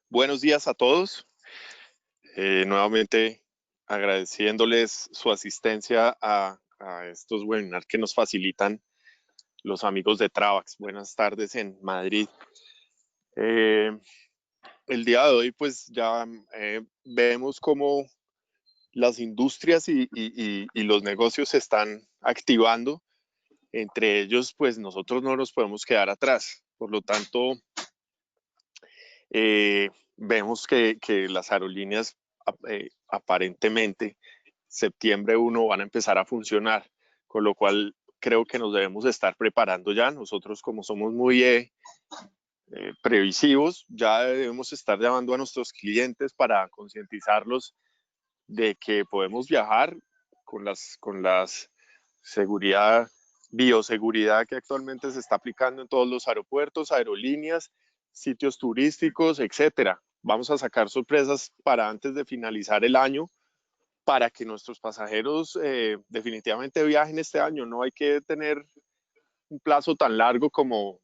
Buenos días a todos. Nuevamente agradeciéndoles su asistencia a estos webinars que nos facilitan los amigos de Travax. Buenas tardes en Madrid. El día de hoy pues ya vemos cómo las industrias y los negocios se están activando. Entre ellos pues nosotros no nos podemos quedar atrás. Por lo tanto, vemos que las aerolíneas aparentemente septiembre 1 van a empezar a funcionar, con lo cual creo que nos debemos estar preparando ya. Nosotros, como somos muy previsivos, ya debemos estar llamando a nuestros clientes para concientizarlos de que podemos viajar con las seguridad, bioseguridad que actualmente se está aplicando en todos los aeropuertos, aerolíneas, sitios turísticos, etcétera. Vamos a sacar sorpresas para antes de finalizar el año para que nuestros pasajeros definitivamente viajen este año. No hay que tener un plazo tan largo como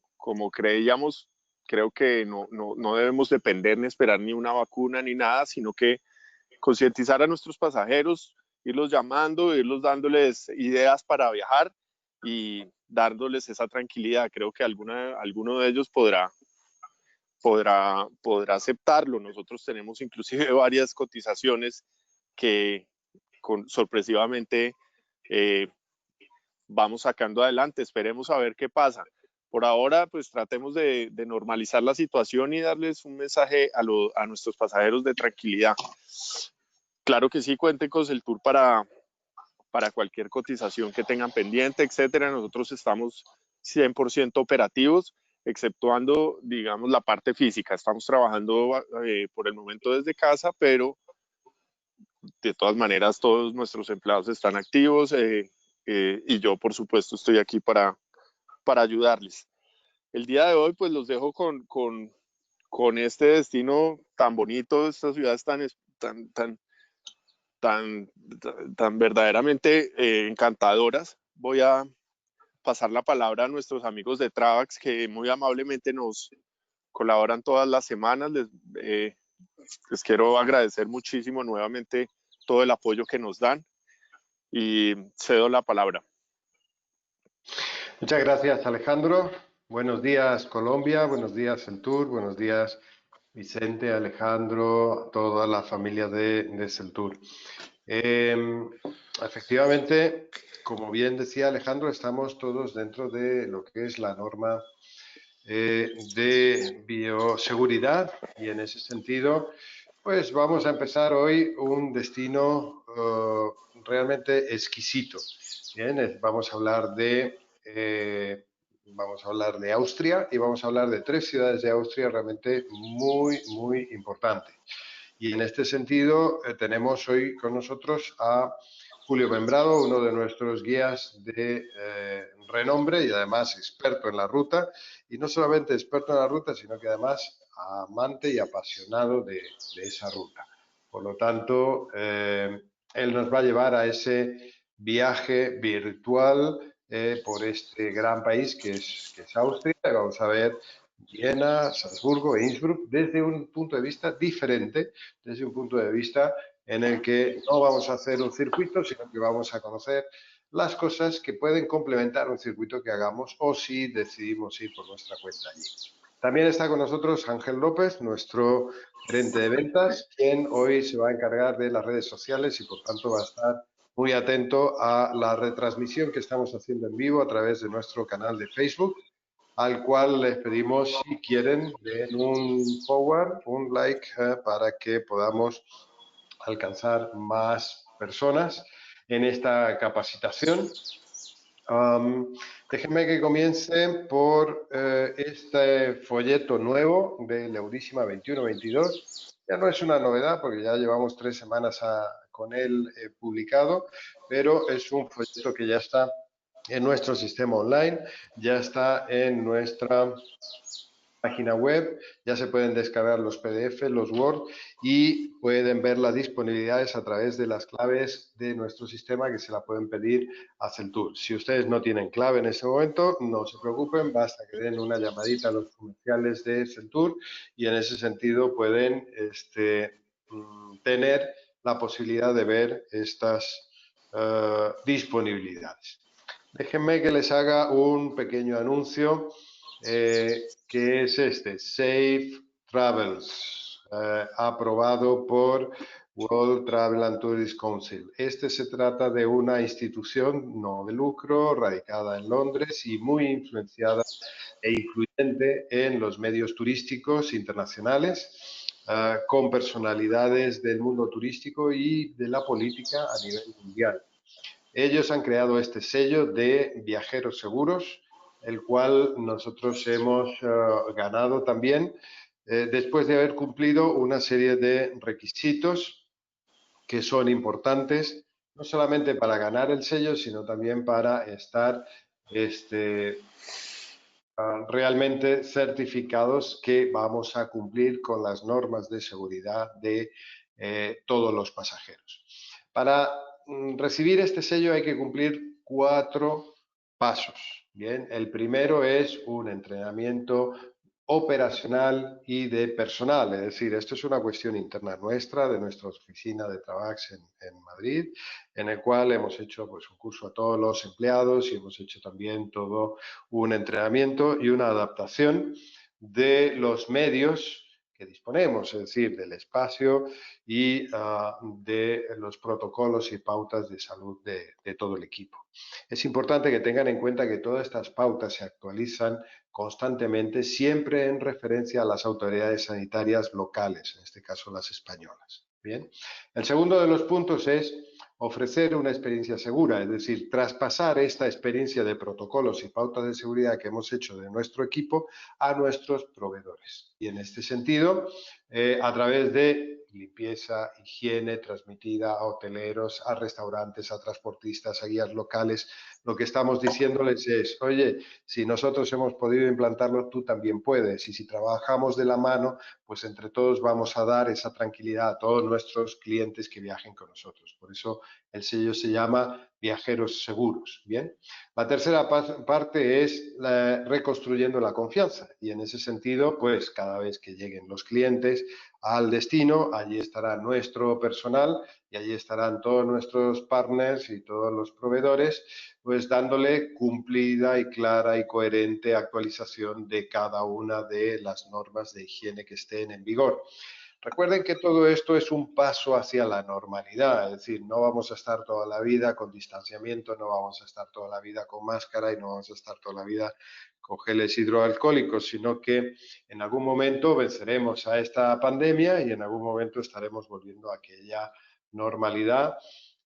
creíamos. Creo que no debemos depender ni esperar ni una vacuna ni nada, sino que concientizar a nuestros pasajeros, irlos llamando, irlos dándoles ideas para viajar y dándoles esa tranquilidad. Creo que alguno de ellos podrá aceptarlo. Nosotros tenemos inclusive varias cotizaciones que sorpresivamente eh, vamos sacando adelante. Esperemos a ver qué pasa. Por ahora, pues tratemos de normalizar la situación y darles un mensaje a nuestros pasajeros de tranquilidad. Claro que sí, cuenten con el tour para cualquier cotización que tengan pendiente, etcétera. Nosotros estamos 100% operativos, exceptuando, digamos, la parte física. Estamos trabajando por el momento desde casa, pero de todas maneras todos nuestros empleados están activos y yo, por supuesto, estoy aquí para ayudarles. El día de hoy, pues los dejo con este destino tan bonito, estas ciudades tan, tan verdaderamente encantadoras. Voy a pasar la palabra a nuestros amigos de Travax que muy amablemente nos colaboran todas las semanas. Les quiero agradecer muchísimo nuevamente todo el apoyo que nos dan y cedo la palabra. Muchas gracias, Alejandro. Buenos días, Colombia. Buenos días, el Tour. Buenos días, Vicente, Alejandro, toda la familia de Seltour. Efectivamente, como bien decía Alejandro, estamos todos dentro de lo que es la norma de bioseguridad y en ese sentido, pues vamos a empezar hoy un destino realmente exquisito. Bien, vamos a hablar de Austria y vamos a hablar de 3 ciudades de Austria realmente muy importantes. Y en este sentido tenemos hoy con nosotros a Julio Membrado, uno de nuestros guías de renombre y además experto en la ruta. Y no solamente experto en la ruta, sino que además amante y apasionado de esa ruta. Por lo tanto, él nos va a llevar a ese viaje virtual por este gran país que es Austria. Y vamos a ver Viena, Salzburgo e Innsbruck desde un punto de vista diferente, desde un punto de vista en el que no vamos a hacer un circuito, sino que vamos a conocer las cosas que pueden complementar un circuito que hagamos o si decidimos ir por nuestra cuenta allí. También está con nosotros Ángel López, nuestro gerente de ventas, quien hoy se va a encargar de las redes sociales y por tanto va a estar muy atento a la retransmisión que estamos haciendo en vivo a través de nuestro canal de Facebook, al cual les pedimos, si quieren, den un forward, un like, para que podamos alcanzar más personas en esta capacitación. Déjenme que comience por este folleto nuevo de Eurísima 21-22. Ya no es una novedad porque ya llevamos 3 semanas con él publicado, pero es un folleto que ya está en nuestro sistema online, ya está en nuestra página web, ya se pueden descargar los PDF, los Word y pueden ver las disponibilidades a través de las claves de nuestro sistema que se la pueden pedir a Celtur. Si ustedes no tienen clave en ese momento, no se preocupen, basta que den una llamadita a los comerciales de Celtur y en ese sentido pueden tener la posibilidad de ver estas disponibilidades. Déjenme que les haga un pequeño anuncio que es este, Safe Travels, aprobado por World Travel and Tourist Council. Este se trata de una institución no de lucro, radicada en Londres y muy influenciada e influyente en los medios turísticos internacionales, con personalidades del mundo turístico y de la política a nivel mundial. Ellos han creado este sello de viajeros seguros, el cual nosotros hemos ganado también después de haber cumplido una serie de requisitos que son importantes, no solamente para ganar el sello, sino también para estar realmente certificados que vamos a cumplir con las normas de seguridad de todos los pasajeros. Para recibir este sello hay que cumplir 4 pasos. Bien, el primero es un entrenamiento operacional y de personal, es decir, esto es una cuestión interna nuestra, de nuestra oficina de Travax en Madrid, en el cual hemos hecho pues, un curso a todos los empleados y hemos hecho también todo un entrenamiento y una adaptación de los medios que disponemos, es decir, del espacio y de los protocolos y pautas de salud de todo el equipo. Es importante que tengan en cuenta que todas estas pautas se actualizan constantemente, siempre en referencia a las autoridades sanitarias locales, en este caso las españolas. Bien. El segundo de los puntos es ofrecer una experiencia segura, es decir, traspasar esta experiencia de protocolos y pautas de seguridad que hemos hecho de nuestro equipo a nuestros proveedores. Y en este sentido, a través de limpieza, higiene transmitida a hoteleros, a restaurantes, a transportistas, a guías locales, lo que estamos diciéndoles es, oye, si nosotros hemos podido implantarlo, tú también puedes. Y si trabajamos de la mano, pues entre todos vamos a dar esa tranquilidad a todos nuestros clientes que viajen con nosotros. Por eso el sello se llama Viajeros Seguros. Bien. La tercera parte es reconstruyendo la confianza. Y en ese sentido, pues cada vez que lleguen los clientes al destino, allí estará nuestro personal y allí estarán todos nuestros partners y todos los proveedores, pues dándole cumplida y clara y coherente actualización de cada una de las normas de higiene que estén en vigor. Recuerden que todo esto es un paso hacia la normalidad, es decir, no vamos a estar toda la vida con distanciamiento, no vamos a estar toda la vida con máscara y no vamos a estar toda la vida con geles hidroalcohólicos, sino que en algún momento venceremos a esta pandemia y en algún momento estaremos volviendo a aquella normalidad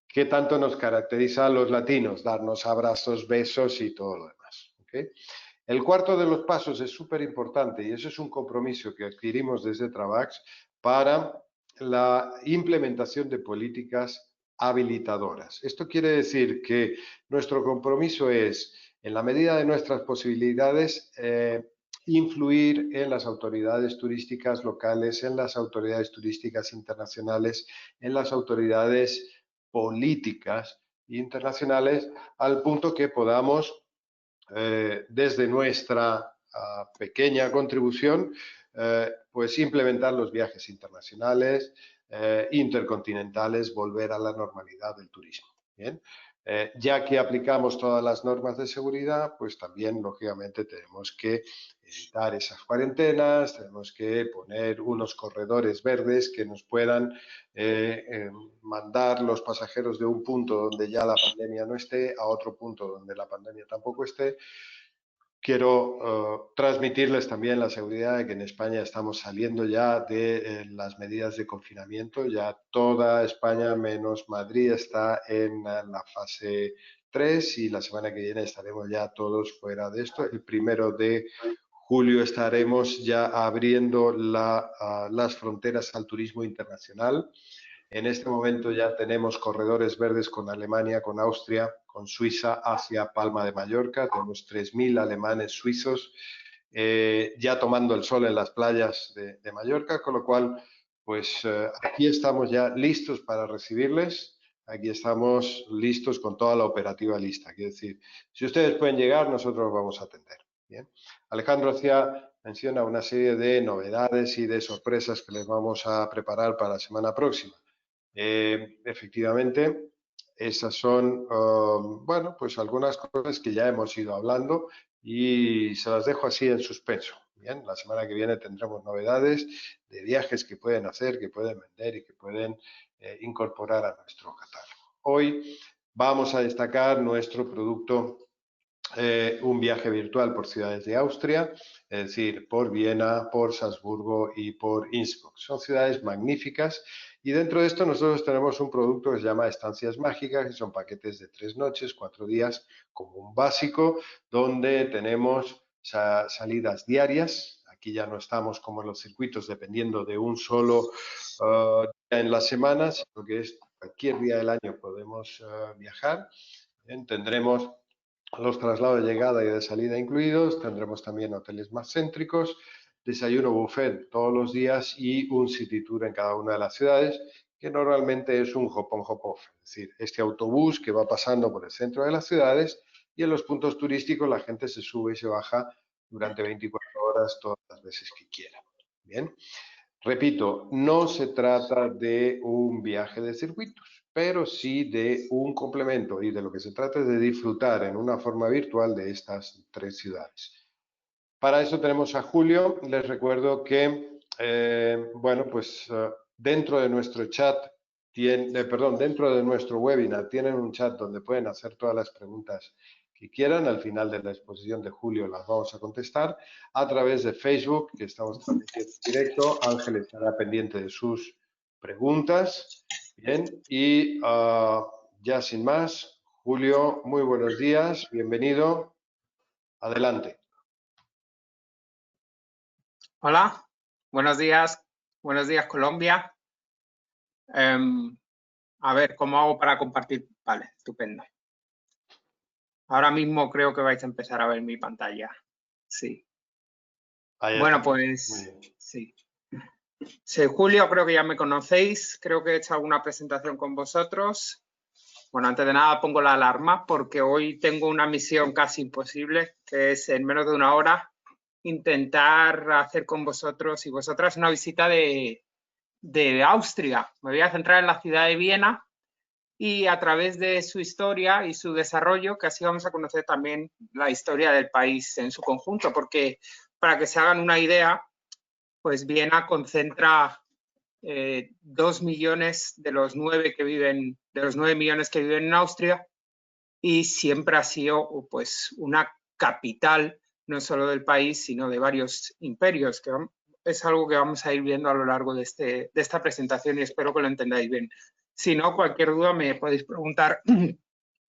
que tanto nos caracteriza a los latinos, darnos abrazos, besos y todo lo demás. ¿Okay? El cuarto de los pasos es súper importante y eso es un compromiso que adquirimos desde Travax para la implementación de políticas habilitadoras. Esto quiere decir que nuestro compromiso es, en la medida de nuestras posibilidades, influir en las autoridades turísticas locales, en las autoridades turísticas internacionales, en las autoridades políticas internacionales, al punto que podamos, desde nuestra pequeña contribución, pues implementar los viajes internacionales, intercontinentales, volver a la normalidad del turismo. Bien. Ya que aplicamos todas las normas de seguridad, pues también, lógicamente, tenemos que evitar esas cuarentenas, tenemos que poner unos corredores verdes que nos puedan mandar los pasajeros de un punto donde ya la pandemia no esté a otro punto donde la pandemia tampoco esté. Quiero transmitirles también la seguridad de que en España estamos saliendo ya de las medidas de confinamiento. Ya toda España menos Madrid está en la fase 3 y la semana que viene estaremos ya todos fuera de esto. El 1 de julio estaremos ya abriendo las fronteras al turismo internacional. En este momento ya tenemos corredores verdes con Alemania, con Austria, con Suiza hacia Palma de Mallorca. Tenemos 3.000 alemanes suizos ya tomando el sol en las playas de Mallorca, con lo cual, pues aquí estamos ya listos para recibirles, aquí estamos listos con toda la operativa lista. Quiero decir, si ustedes pueden llegar, nosotros vamos a atender. Bien. Alejandro hacía mención a una serie de novedades y de sorpresas que les vamos a preparar para la semana próxima. Efectivamente, esas son, bueno, pues algunas cosas que ya hemos ido hablando y se las dejo así en suspenso. Bien, la semana que viene tendremos novedades de viajes que pueden hacer, que pueden vender y que pueden incorporar a nuestro catálogo. Hoy vamos a destacar nuestro producto, un viaje virtual por ciudades de Austria, es decir, por Viena, por Salzburgo y por Innsbruck. Son ciudades magníficas y dentro de esto nosotros tenemos un producto que se llama Estancias Mágicas, que son paquetes de 3 noches, 4 días como un básico, donde tenemos salidas diarias. Aquí ya no estamos como en los circuitos dependiendo de un solo día en la semana, sino que es cualquier día del año podemos viajar. Bien, tendremos los traslados de llegada y de salida incluidos, tendremos también hoteles más céntricos, desayuno buffet todos los días y un city tour en cada una de las ciudades, que normalmente es un hop on hop off, es decir, este autobús que va pasando por el centro de las ciudades y en los puntos turísticos la gente se sube y se baja durante 24 horas todas las veces que quiera. Bien. Repito, no se trata de un viaje de circuitos, pero sí de un complemento y de lo que se trata es de disfrutar en una forma virtual de estas 3 ciudades. Para eso tenemos a Julio. Les recuerdo que, bueno, pues dentro de nuestro chat, dentro de nuestro webinar tienen un chat donde pueden hacer todas las preguntas que quieran. Al final de la exposición de Julio las vamos a contestar a través de Facebook, que estamos transmitiendo en directo. Ángel estará pendiente de sus preguntas. Bien, y ya sin más, Julio, muy buenos días, bienvenido. Adelante. Hola, buenos días Colombia. A ver, ¿cómo hago para compartir? Vale, estupendo. Ahora mismo creo que vais a empezar a ver mi pantalla. Sí. Bueno, pues sí. Soy Julio, creo que ya me conocéis. Creo que he hecho alguna presentación con vosotros. Bueno, antes de nada pongo la alarma porque hoy tengo una misión casi imposible, que es en menos de una hora intentar hacer con vosotros y vosotras una visita de Austria. Me voy a centrar en la ciudad de Viena y a través de su historia y su desarrollo, que así vamos a conocer también la historia del país en su conjunto, porque para que se hagan una idea, pues Viena concentra 2 millones de los 9 millones que viven en Austria y siempre ha sido pues una capital no solo del país, sino de varios imperios, que es algo que vamos a ir viendo a lo largo de esta presentación y espero que lo entendáis bien. Si no, cualquier duda me podéis preguntar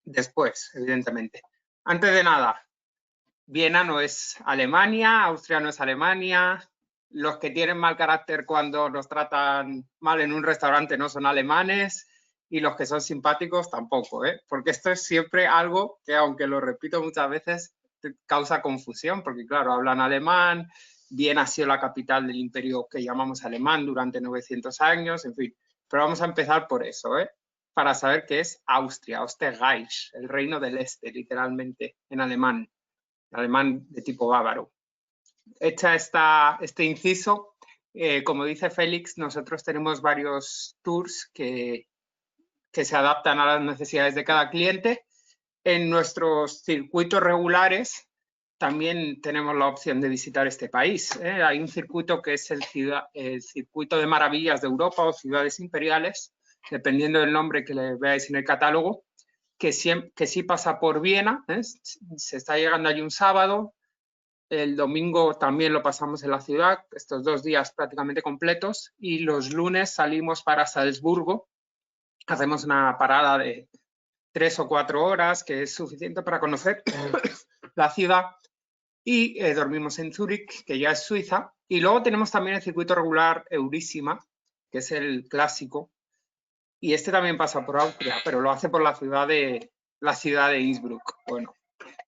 después, evidentemente. Antes de nada, Viena no es Alemania, Austria no es Alemania. Los que tienen mal carácter cuando nos tratan mal en un restaurante no son alemanes y los que son simpáticos tampoco, porque esto es siempre algo que, aunque lo repito muchas veces, causa confusión, porque claro, hablan alemán, Viena ha sido la capital del imperio que llamamos alemán durante 900 años, en fin. Pero vamos a empezar por eso, para saber qué es Austria, Österreich, el reino del este, literalmente, en alemán de tipo bávaro. Hecha este inciso, como dice Félix, nosotros tenemos varios tours que se adaptan a las necesidades de cada cliente. En nuestros circuitos regulares también tenemos la opción de visitar este país. Hay un circuito que es el circuito de maravillas de Europa o ciudades imperiales, dependiendo del nombre que le veáis en el catálogo, que sí pasa por Viena. Se está llegando allí un sábado. El domingo también lo pasamos en la ciudad, estos 2 días prácticamente completos, y los lunes salimos para Salzburgo. Hacemos una parada de 3 o 4 horas, que es suficiente para conocer la ciudad, y dormimos en Zúrich, que ya es Suiza. Y luego tenemos también el circuito regular Euríssima, que es el clásico, y este también pasa por Austria, pero lo hace por la ciudad de Innsbruck. Bueno,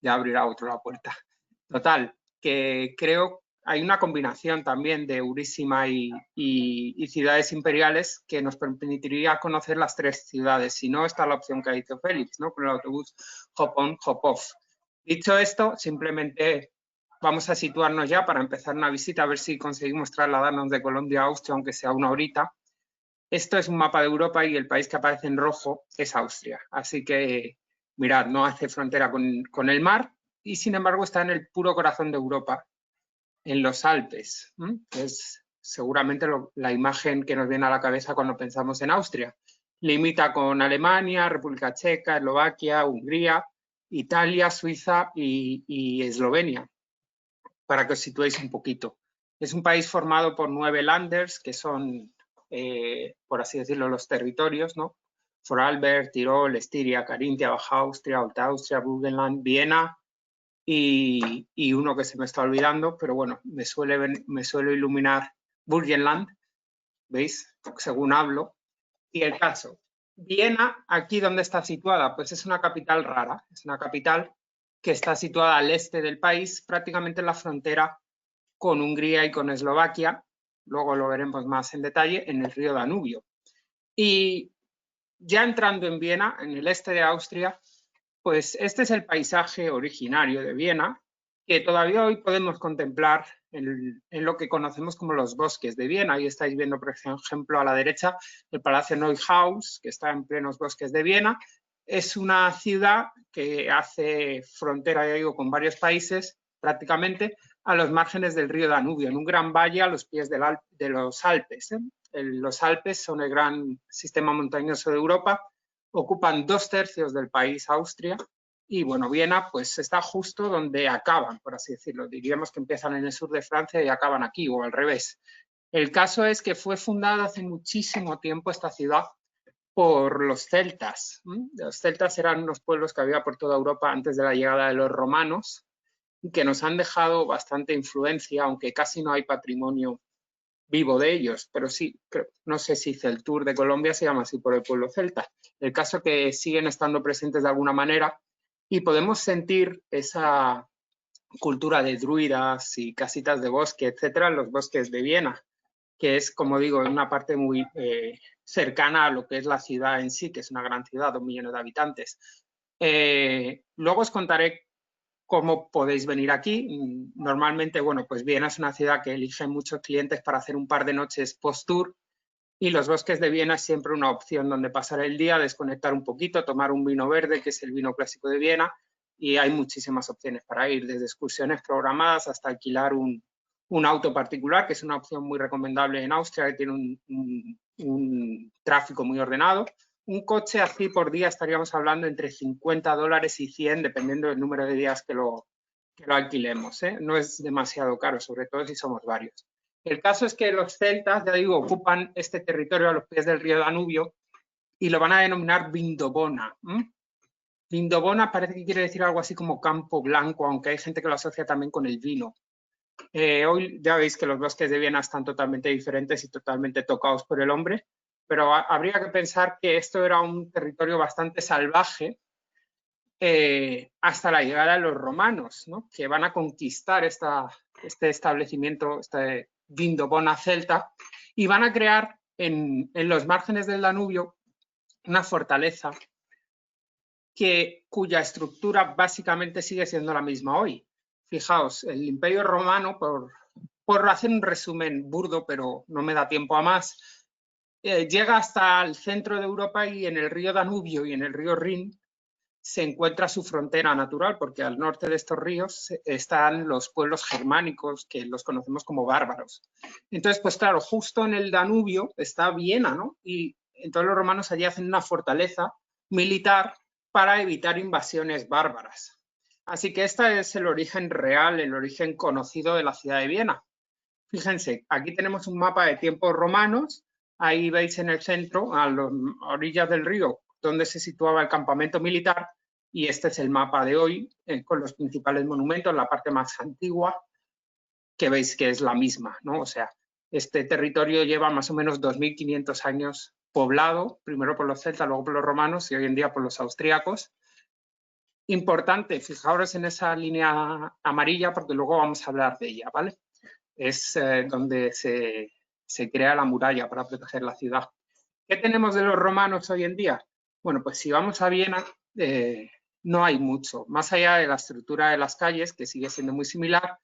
ya abrirá otro la puerta. Total, que creo hay una combinación también de Eurísima y ciudades imperiales que nos permitiría conocer las 3 ciudades. Si no, está la opción que ha dicho Félix, ¿no? Con el autobús hop-on, hop-off. Dicho esto, simplemente vamos a situarnos ya para empezar una visita, a ver si conseguimos trasladarnos de Colombia a Austria, aunque sea una horita. Esto es un mapa de Europa y el país que aparece en rojo es Austria. Así que, mirad, no hace frontera con el mar y, sin embargo, está en el puro corazón de Europa, en los Alpes, que es seguramente la imagen que nos viene a la cabeza cuando pensamos en Austria. Limita con Alemania, República Checa, Eslovaquia, Hungría, Italia, Suiza y Eslovenia, para que os situéis un poquito. Es un país formado por 9 Länders, que son, por así decirlo, los territorios, ¿no? Vorarlberg, Tirol, Estiria, Carintia, Baja Austria, Alta Austria, Burgenland, Viena y uno que se me está olvidando, pero bueno, me suele iluminar Burgenland, ¿veis? Según hablo. Y el caso, Viena, aquí donde está situada, pues es una capital rara, es una capital que está situada al este del país, prácticamente en la frontera con Hungría y con Eslovaquia, luego lo veremos más en detalle, en el río Danubio. Y ya entrando en Viena, en el este de Austria, pues este es el paisaje originario de Viena, que todavía hoy podemos contemplar en lo que conocemos como los bosques de Viena. Ahí estáis viendo, por ejemplo, a la derecha, el Palacio Neuhaus, que está en plenos bosques de Viena. Es una ciudad que hace frontera, ya digo, con varios países, prácticamente, a los márgenes del río Danubio, en un gran valle a los pies de los Alpes. Los Alpes son el gran sistema montañoso de Europa, ocupan 2/3 del país, Austria, y bueno, Viena pues está justo donde acaban, por así decirlo. Diríamos que empiezan en el sur de Francia y acaban aquí, o al revés. El caso es que fue fundada hace muchísimo tiempo esta ciudad por los celtas. Los celtas eran unos pueblos que había por toda Europa antes de la llegada de los romanos y que nos han dejado bastante influencia, aunque casi no hay patrimonio vivo de ellos, pero sí, no sé si Celtur de Colombia se llama así por el pueblo celta. El caso es que siguen estando presentes de alguna manera y podemos sentir esa cultura de druidas y casitas de bosque, etcétera, en los bosques de Viena, que es, como digo, una parte muy cercana a lo que es la ciudad en sí, que es una gran ciudad, 2 millones de habitantes. Luego os contaré cómo podéis venir aquí. Normalmente, bueno, pues Viena es una ciudad que eligen muchos clientes para hacer un par de noches post-tour y los bosques de Viena es siempre una opción donde pasar el día, desconectar un poquito, tomar un vino verde, que es el vino clásico de Viena, y hay muchísimas opciones para ir, desde excursiones programadas hasta alquilar un auto particular, que es una opción muy recomendable en Austria, que tiene un tráfico muy ordenado. Un coche así por día estaríamos hablando entre $50 y 100, dependiendo del número de días que lo alquilemos, ¿eh? No es demasiado caro, sobre todo si somos varios. El caso es que los celtas, ya digo, ocupan este territorio a los pies del río Danubio y lo van a denominar Vindobona. Vindobona parece que quiere decir algo así como campo blanco, aunque hay gente que lo asocia también con el vino. Hoy ya veis que los bosques de Viena están totalmente diferentes y totalmente tocados por el hombre, pero habría que pensar que esto era un territorio bastante salvaje hasta la llegada de los romanos, ¿no? Que van a conquistar este establecimiento, este Vindobona celta, y van a crear en los márgenes del Danubio una fortaleza cuya estructura básicamente sigue siendo la misma hoy. Fijaos, el Imperio Romano, por hacer un resumen burdo, pero no me da tiempo a más, llega hasta el centro de Europa y en el río Danubio y en el río Rin se encuentra su frontera natural, porque al norte de estos ríos están los pueblos germánicos, que los conocemos como bárbaros. Entonces, pues claro, justo en el Danubio está Viena, ¿no? Y entonces los romanos allí hacen una fortaleza militar para evitar invasiones bárbaras. Así que este es el origen real, el origen conocido de la ciudad de Viena. Fíjense, aquí tenemos un mapa de tiempos romanos. Ahí veis en el centro, a las orillas del río, donde se situaba el campamento militar, y este es el mapa de hoy, con los principales monumentos, la parte más antigua, que veis que es la misma, ¿no? O sea, este territorio lleva más o menos 2.500 años poblado, primero por los celtas, luego por los romanos y hoy en día por los austríacos. Importante, fijaros en esa línea amarilla porque luego vamos a hablar de ella, ¿vale? Es donde se crea la muralla para proteger la ciudad. ¿Qué tenemos de los romanos hoy en día? Bueno, pues si vamos a Viena, no hay mucho. Más allá de la estructura de las calles, que sigue siendo muy similar,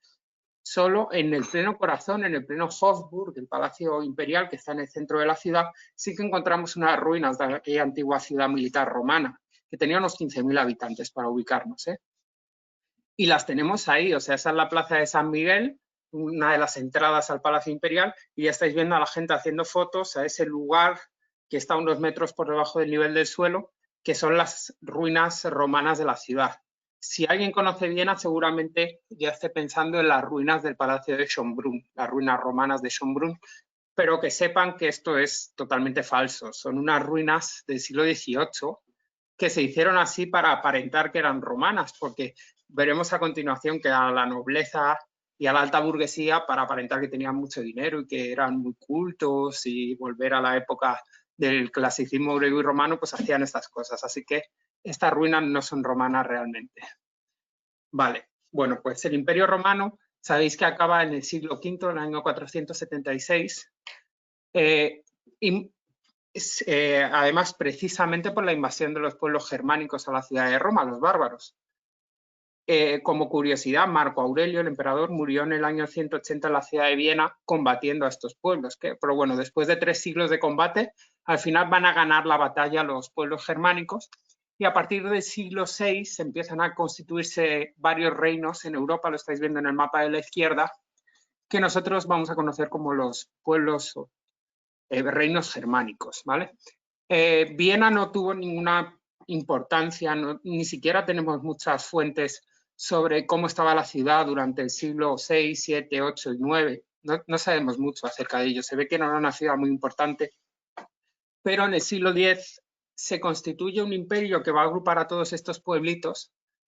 solo en el pleno corazón, en el pleno Hofburg, el Palacio Imperial, que está en el centro de la ciudad, sí que encontramos unas ruinas de aquella antigua ciudad militar romana, que tenía unos 15.000 habitantes para ubicarnos, ¿eh? Y las tenemos ahí, o sea, esa es la plaza de San Miguel, una de las entradas al Palacio Imperial, y ya estáis viendo a la gente haciendo fotos a ese lugar que está a unos metros por debajo del nivel del suelo, que son las ruinas romanas de la ciudad. Si alguien conoce Viena, seguramente ya esté pensando en las ruinas del Palacio de Schönbrunn, las ruinas romanas de Schönbrunn, pero que sepan que esto es totalmente falso. Son unas ruinas del siglo XVIII que se hicieron así para aparentar que eran romanas, porque veremos a continuación que a la nobleza y a la alta burguesía, para aparentar que tenían mucho dinero y que eran muy cultos y volver a la época del clasicismo griego y romano, pues hacían estas cosas. Así que estas ruinas no son romanas realmente. Vale, bueno, pues el Imperio Romano, sabéis que acaba en el siglo V, en el año 476, además precisamente por la invasión de los pueblos germánicos a la ciudad de Roma, los bárbaros. Como curiosidad, Marco Aurelio, el emperador, murió en el año 180 en la ciudad de Viena combatiendo a estos pueblos. Pero bueno, después de 3 siglos de combate, al final van a ganar la batalla los pueblos germánicos y a partir del siglo VI empiezan a constituirse varios reinos en Europa, lo estáis viendo en el mapa de la izquierda, que nosotros vamos a conocer como los pueblos reinos germánicos, ¿vale? Viena no tuvo ninguna importancia, ni siquiera tenemos muchas fuentes sobre cómo estaba la ciudad durante el siglo VI, VII, VIII y IX. No sabemos mucho acerca de ello. Se ve que no era una ciudad muy importante, pero en el siglo X se constituye un imperio que va a agrupar a todos estos pueblitos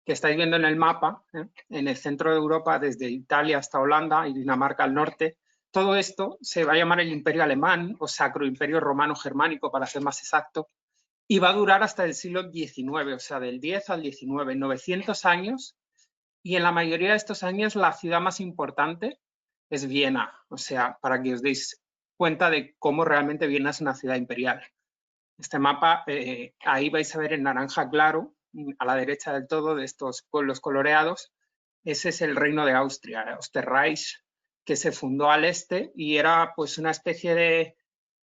que estáis viendo en el mapa, en el centro de Europa, desde Italia hasta Holanda y Dinamarca al norte. Todo esto se va a llamar el Imperio Alemán o Sacro Imperio Romano Germánico, para ser más exacto, y va a durar hasta el siglo XIX, o sea, del 10 al 19, 900 años, y en la mayoría de estos años la ciudad más importante es Viena, o sea, para que os deis cuenta de cómo realmente Viena es una ciudad imperial. Este mapa, ahí vais a ver en naranja claro, a la derecha del todo, de estos pueblos coloreados, ese es el reino de Austria, Österreich, que se fundó al este y era pues una especie de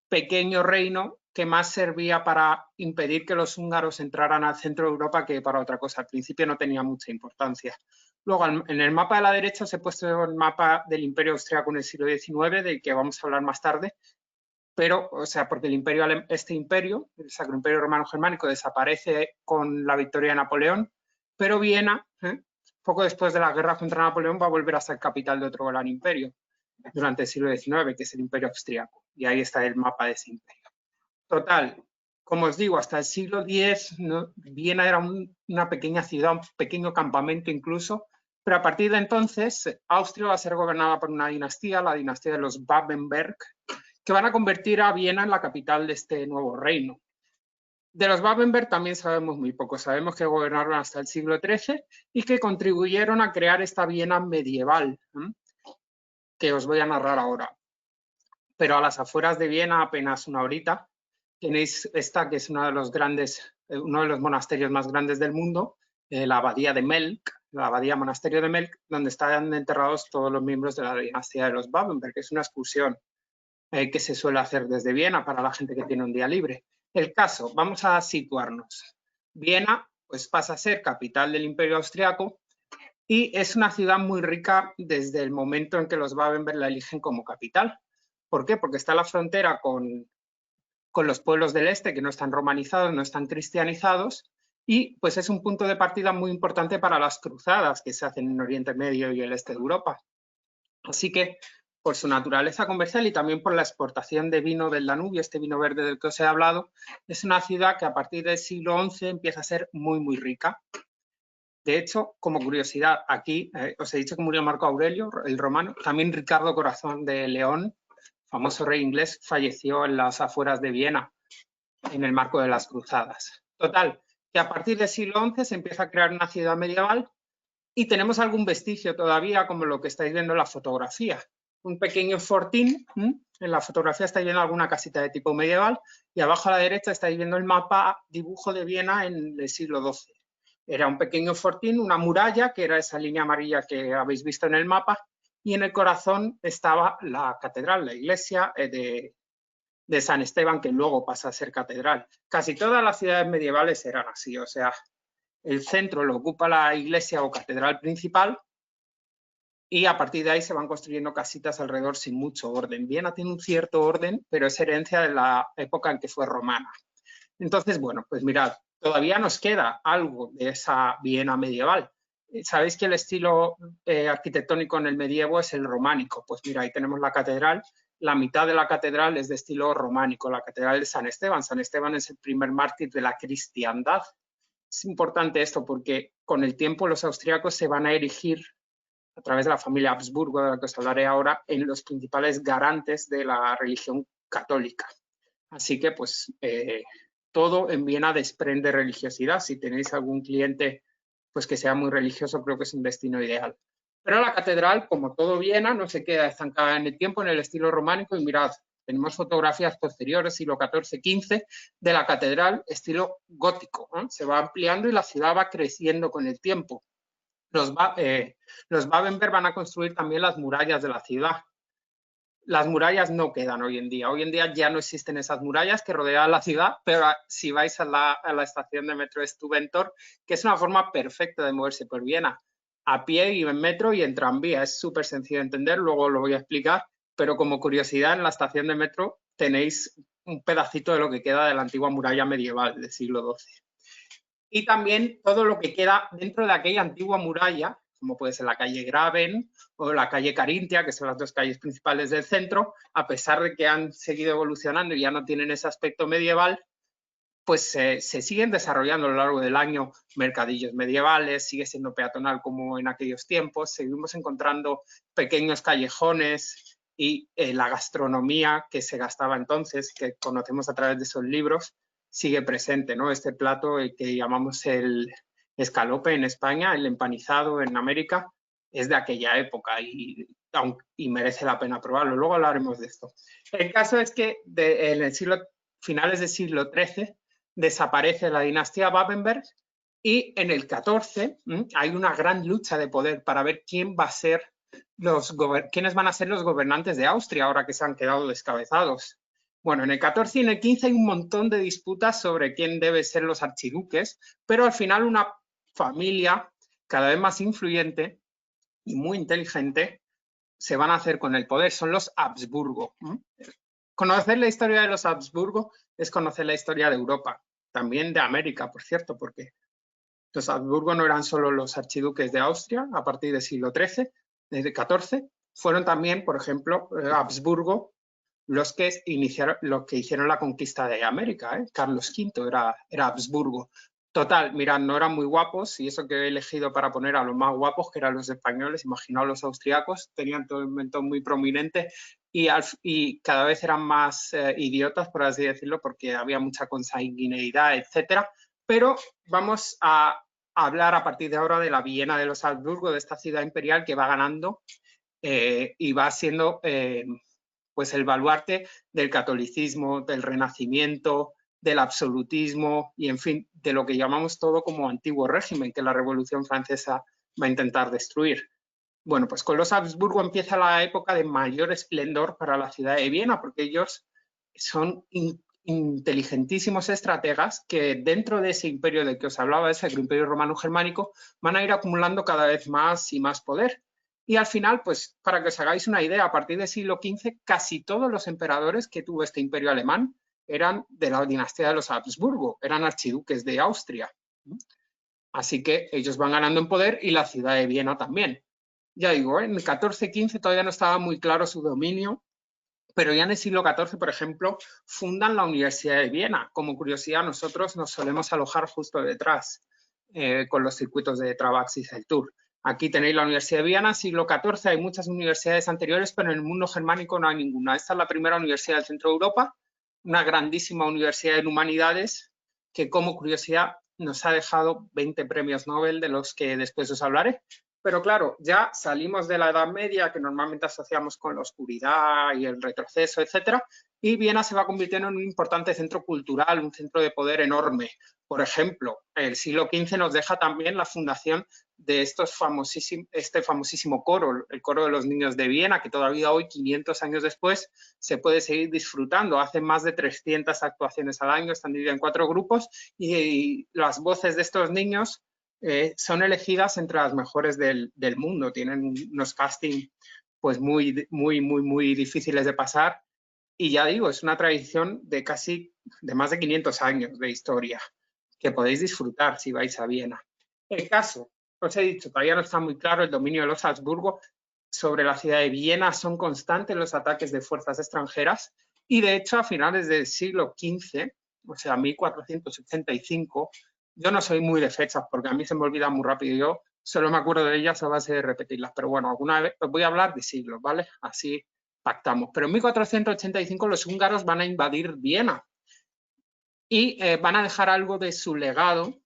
pequeño reino que más servía para impedir que los húngaros entraran al centro de Europa que para otra cosa. Al principio no tenía mucha importancia. Luego, en el mapa de la derecha os he puesto el mapa del Imperio Austriaco en el siglo XIX, del que vamos a hablar más tarde, pero, o sea, porque este imperio, el Sacro Imperio Romano Germánico, desaparece con la victoria de Napoleón, pero Viena, poco después de la guerra contra Napoleón, va a volver a ser capital de otro gran imperio durante el siglo XIX, que es el Imperio Austriaco. Y ahí está el mapa de ese imperio. Total, como os digo, hasta el siglo X, Viena era una pequeña ciudad, un pequeño campamento incluso, pero a partir de entonces Austria va a ser gobernada por una dinastía, la dinastía de los Babenberg, que van a convertir a Viena en la capital de este nuevo reino. De los Babenberg también sabemos muy poco. Sabemos que gobernaron hasta el siglo XIII y que contribuyeron a crear esta Viena medieval, que os voy a narrar ahora. Pero a las afueras de Viena, apenas una horita, tenéis esta que es uno de los monasterios más grandes del mundo, la abadía de Melk, la abadía monasterio de Melk, donde están enterrados todos los miembros de la dinastía de los Babenberg, que es una excursión que se suele hacer desde Viena para la gente que tiene un día libre. El caso, vamos a situarnos. Viena pues pasa a ser capital del Imperio Austriaco y es una ciudad muy rica desde el momento en que los Babenberg la eligen como capital. ¿Por qué? Porque está en la frontera con los pueblos del este que no están romanizados, no están cristianizados y pues es un punto de partida muy importante para las cruzadas que se hacen en Oriente Medio y el este de Europa. Así que por su naturaleza comercial y también por la exportación de vino del Danubio, este vino verde del que os he hablado, es una ciudad que a partir del siglo XI empieza a ser muy, muy rica. De hecho, como curiosidad, aquí os he dicho que murió Marco Aurelio, el romano, también Ricardo Corazón de León, famoso rey inglés, falleció en las afueras de Viena, en el marco de las cruzadas. Total, que a partir del siglo XI se empieza a crear una ciudad medieval y tenemos algún vestigio todavía, como lo que estáis viendo en la fotografía. Un pequeño fortín, en la fotografía estáis viendo alguna casita de tipo medieval y abajo a la derecha estáis viendo el mapa dibujo de Viena en el siglo XII. Era un pequeño fortín, una muralla, que era esa línea amarilla que habéis visto en el mapa, y en el corazón estaba la catedral, la iglesia de San Esteban, que luego pasa a ser catedral. Casi todas las ciudades medievales eran así, o sea, el centro lo ocupa la iglesia o catedral principal y a partir de ahí se van construyendo casitas alrededor sin mucho orden. Viena tiene un cierto orden, pero es herencia de la época en que fue romana. Entonces, bueno, pues mirad, todavía nos queda algo de esa Viena medieval. Sabéis que el estilo arquitectónico en el medievo es el románico. Pues mira, ahí tenemos la catedral. La mitad de la catedral es de estilo románico, la catedral de San Esteban. San Esteban es el primer mártir de la cristiandad. Es importante esto porque con el tiempo los austríacos se van a erigir a través de la familia Habsburgo, de la que os hablaré ahora, en los principales garantes de la religión católica. Así que, pues, todo en Viena desprende religiosidad. Si tenéis algún cliente pues que sea muy religioso, creo que es un destino ideal. Pero la catedral, como todo Viena, no se queda estancada en el tiempo, en el estilo románico. Y mirad, tenemos fotografías posteriores, siglo XIV-XV, de la catedral estilo gótico. Se va ampliando y la ciudad va creciendo con el tiempo. Los Babenberg van a construir también las murallas de la ciudad. Las murallas no quedan hoy en día. Hoy en día ya no existen esas murallas que rodean la ciudad, pero si vais a la estación de metro Stubentor, que es una forma perfecta de moverse por Viena, a pie y en metro y en tranvía. Es súper sencillo de entender, luego lo voy a explicar, pero como curiosidad, en la estación de metro tenéis un pedacito de lo que queda de la antigua muralla medieval del siglo XII. Y también todo lo que queda dentro de aquella antigua muralla, como puede ser la calle Graben o la calle Carintia, que son las dos calles principales del centro, a pesar de que han seguido evolucionando y ya no tienen ese aspecto medieval, pues se siguen desarrollando a lo largo del año mercadillos medievales, sigue siendo peatonal como en aquellos tiempos, seguimos encontrando pequeños callejones y la gastronomía que se gastaba entonces, que conocemos a través de esos libros, sigue presente, ¿no? Este plato que llamamos el escalope en España, el empanizado en América, es de aquella época y merece la pena probarlo. Luego hablaremos de esto. El caso es que en el finales del siglo XIII desaparece la dinastía Babenberg y en el XIV hay una gran lucha de poder para ver quiénes van a ser los gobernantes de Austria ahora que se han quedado descabezados. Bueno, en el XIV y en el XV hay un montón de disputas sobre quién debe ser los archiduques, pero al final una familia cada vez más influyente y muy inteligente se van a hacer con el poder, son los Habsburgo. Conocer la historia de los Habsburgo es conocer la historia de Europa, también de América, por cierto, porque los Habsburgo no eran solo los archiduques de Austria a partir del siglo XIII, desde el XIV, fueron también, por ejemplo, Habsburgo los que hicieron la conquista de América. Carlos V era Habsburgo. Total, mirad, no eran muy guapos y eso que he elegido para poner a los más guapos, que eran los españoles, imaginaos los austriacos, tenían todo un mentón muy prominente y cada vez eran más idiotas, por así decirlo, porque había mucha consanguineidad, etcétera. Pero vamos a hablar a partir de ahora de la Viena de los Habsburgo, de esta ciudad imperial que va ganando y va siendo pues el baluarte del catolicismo, del renacimiento, del absolutismo y, en fin, de lo que llamamos todo como antiguo régimen que la Revolución Francesa va a intentar destruir. Bueno, pues con los Habsburgo empieza la época de mayor esplendor para la ciudad de Viena, porque ellos son inteligentísimos estrategas que dentro de ese imperio del que os hablaba, ese imperio romano-germánico, van a ir acumulando cada vez más y más poder. Y al final, pues para que os hagáis una idea, a partir del siglo XV, casi todos los emperadores que tuvo este imperio alemán eran de la dinastía de los Habsburgo, eran archiduques de Austria. Así que ellos van ganando en poder y la ciudad de Viena también. Ya digo, en el XIV-XV todavía no estaba muy claro su dominio, pero ya en el siglo XIV, por ejemplo, fundan la Universidad de Viena. Como curiosidad, nosotros nos solemos alojar justo detrás con los circuitos de Travaxis del Tour. Aquí tenéis la Universidad de Viena, siglo XIV, hay muchas universidades anteriores, pero en el mundo germánico no hay ninguna. Esta es la primera universidad del centro de Europa, una grandísima universidad en humanidades que, como curiosidad, nos ha dejado 20 premios Nobel, de los que después os hablaré. Pero claro, ya salimos de la Edad Media, que normalmente asociamos con la oscuridad y el retroceso, etcétera, y Viena se va convirtiendo en un importante centro cultural, un centro de poder enorme. Por ejemplo, el siglo XV nos deja también la fundación de este famosísimo coro, el Coro de los Niños de Viena, que todavía hoy, 500 años después, se puede seguir disfrutando. Hacen más de 300 actuaciones al año, están divididos en 4 grupos y las voces de estos niños son elegidas entre las mejores del mundo. Tienen unos castings pues muy difíciles de pasar y ya digo, es una tradición de más de 500 años de historia que podéis disfrutar si vais a Viena. El caso, os he dicho, todavía no está muy claro el dominio de los Habsburgo sobre la ciudad de Viena. Son constantes los ataques de fuerzas extranjeras y de hecho a finales del siglo XV, o sea 1485, yo no soy muy de fechas porque a mí se me olvida muy rápido, yo solo me acuerdo de ellas a base de repetirlas, pero bueno, alguna vez os voy a hablar de siglos, ¿vale? Así pactamos. Pero en 1485 los húngaros van a invadir Viena y van a dejar algo de su legado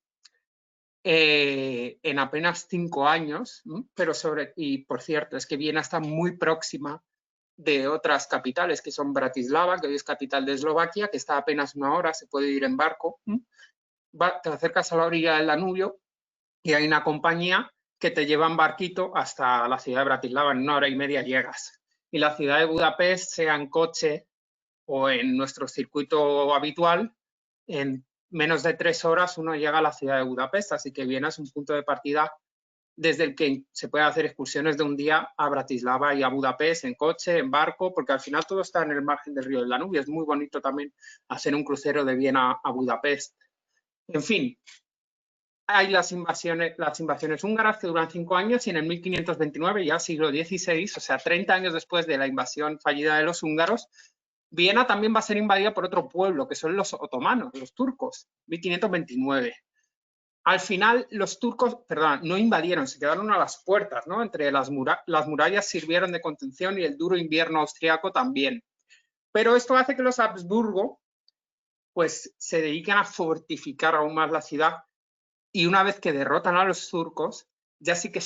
en apenas 5 años, pero y por cierto, es que Viena está muy próxima de otras capitales, que son Bratislava, que hoy es capital de Eslovaquia, que está a apenas 1 hora, se puede ir en barco, te acercas a la orilla del Danubio y hay una compañía que te lleva en barquito hasta la ciudad de Bratislava, en 1 hora y media llegas. Y la ciudad de Budapest, sea en coche o en nuestro circuito habitual, en menos de 3 horas uno llega a la ciudad de Budapest, así que Viena es un punto de partida desde el que se puede hacer excursiones de un día a Bratislava y a Budapest en coche, en barco, porque al final todo está en el margen del río del Danubio. Es muy bonito también hacer un crucero de Viena a Budapest. En fin, hay las invasiones húngaras que duran 5 años y en el 1529, ya siglo XVI, o sea, 30 años después de la invasión fallida de los húngaros, Viena también va a ser invadida por otro pueblo, que son los otomanos, los turcos, 1529. Al final, los turcos, no invadieron, se quedaron a las puertas, ¿no? Entre las murallas sirvieron de contención y el duro invierno austriaco también. Pero esto hace que los Habsburgo pues, se dediquen a fortificar aún más la ciudad y una vez que derrotan a los turcos, ya sí que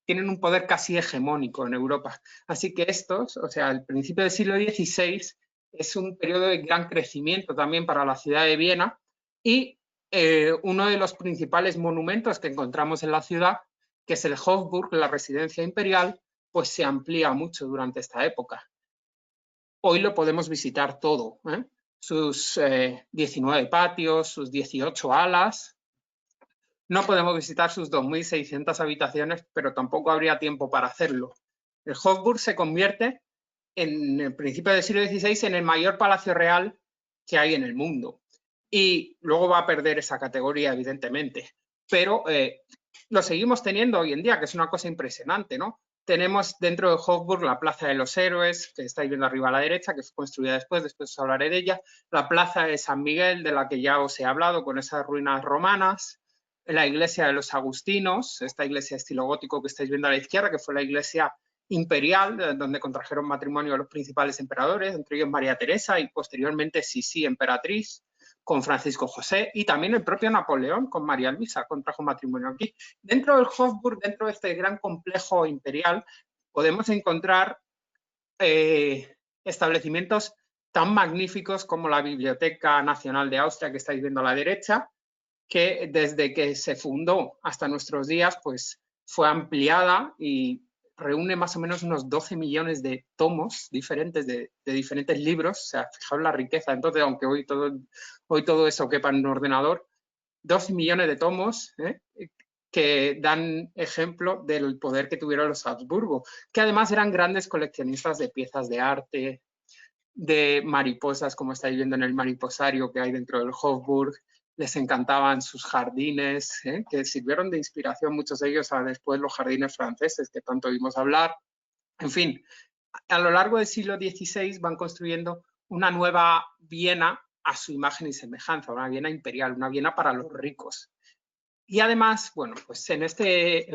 tienen un poder casi hegemónico en Europa. Así que estos, o sea, el principio del siglo XVI es un periodo de gran crecimiento también para la ciudad de Viena y uno de los principales monumentos que encontramos en la ciudad, que es el Hofburg, la residencia imperial, pues se amplía mucho durante esta época. Hoy lo podemos visitar todo, sus 19 patios, sus 18 alas. No podemos visitar sus 2.600 habitaciones, pero tampoco habría tiempo para hacerlo. El Hofburg se convierte en el principio del siglo XVI en el mayor palacio real que hay en el mundo. Y luego va a perder esa categoría, evidentemente. Pero lo seguimos teniendo hoy en día, que es una cosa impresionante, ¿no? Tenemos dentro de Hofburg la Plaza de los Héroes, que estáis viendo arriba a la derecha, que fue construida después os hablaré de ella. La Plaza de San Miguel, de la que ya os he hablado, con esas ruinas romanas. La iglesia de los Agustinos, esta iglesia estilo gótico que estáis viendo a la izquierda, que fue la iglesia imperial, donde contrajeron matrimonio a los principales emperadores, entre ellos María Teresa y posteriormente Sisi, emperatriz, con Francisco José, y también el propio Napoleón con María Luisa contrajo matrimonio aquí. Dentro del Hofburg, dentro de este gran complejo imperial, podemos encontrar establecimientos tan magníficos como la Biblioteca Nacional de Austria, que estáis viendo a la derecha, que desde que se fundó hasta nuestros días, pues fue ampliada y reúne más o menos unos 12 millones de tomos diferentes de diferentes libros. O sea, fijaos la riqueza. Entonces, aunque hoy todo eso quepa en un ordenador, 12 millones de tomos que dan ejemplo del poder que tuvieron los Habsburgo, que además eran grandes coleccionistas de piezas de arte, de mariposas, como estáis viendo en el mariposario que hay dentro del Hofburg. Les encantaban sus jardines, que sirvieron de inspiración muchos de ellos a después los jardines franceses que tanto vimos hablar. En fin, a lo largo del siglo XVI van construyendo una nueva Viena a su imagen y semejanza, una Viena imperial, una Viena para los ricos. Y además, bueno, pues en este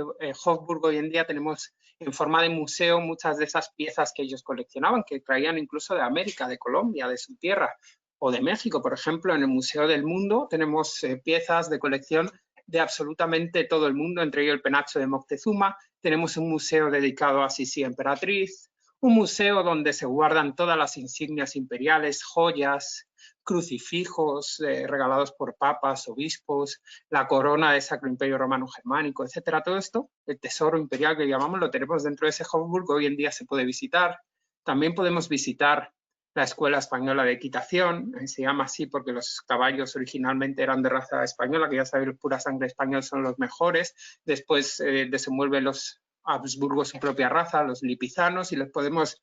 Hofburg hoy en día tenemos en forma de museo muchas de esas piezas que ellos coleccionaban, que traían incluso de América, de Colombia, de su tierra. o de México. Por ejemplo, en el Museo del Mundo tenemos piezas de colección de absolutamente todo el mundo, entre ellos el penacho de Moctezuma. Tenemos un museo dedicado a Sisi Emperatriz, un museo donde se guardan todas las insignias imperiales, joyas, crucifijos regalados por papas, obispos, la corona del Sacro Imperio Romano Germánico, etcétera. Todo esto, el tesoro imperial que llamamos, lo tenemos dentro de ese Hofburg, que hoy en día se puede visitar. También podemos visitar la Escuela Española de Equitación, se llama así porque los caballos originalmente eran de raza española, que ya sabéis, los pura sangre español son los mejores. Después desenvuelven los Habsburgos su propia raza, los lipizanos, y les podemos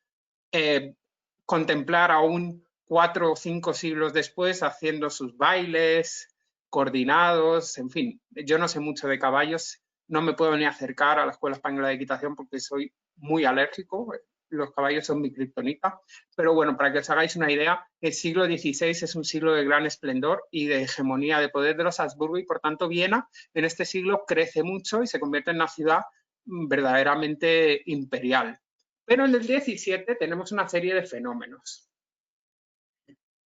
contemplar aún 4 o 5 siglos después haciendo sus bailes coordinados, en fin. Yo no sé mucho de caballos, no me puedo ni acercar a la Escuela Española de Equitación porque soy muy alérgico. Los caballos son mi kriptonita, pero bueno, para que os hagáis una idea, el siglo XVI es un siglo de gran esplendor y de hegemonía de poder de los Habsburgo, y por tanto Viena en este siglo crece mucho y se convierte en una ciudad verdaderamente imperial. Pero en el XVII tenemos una serie de fenómenos.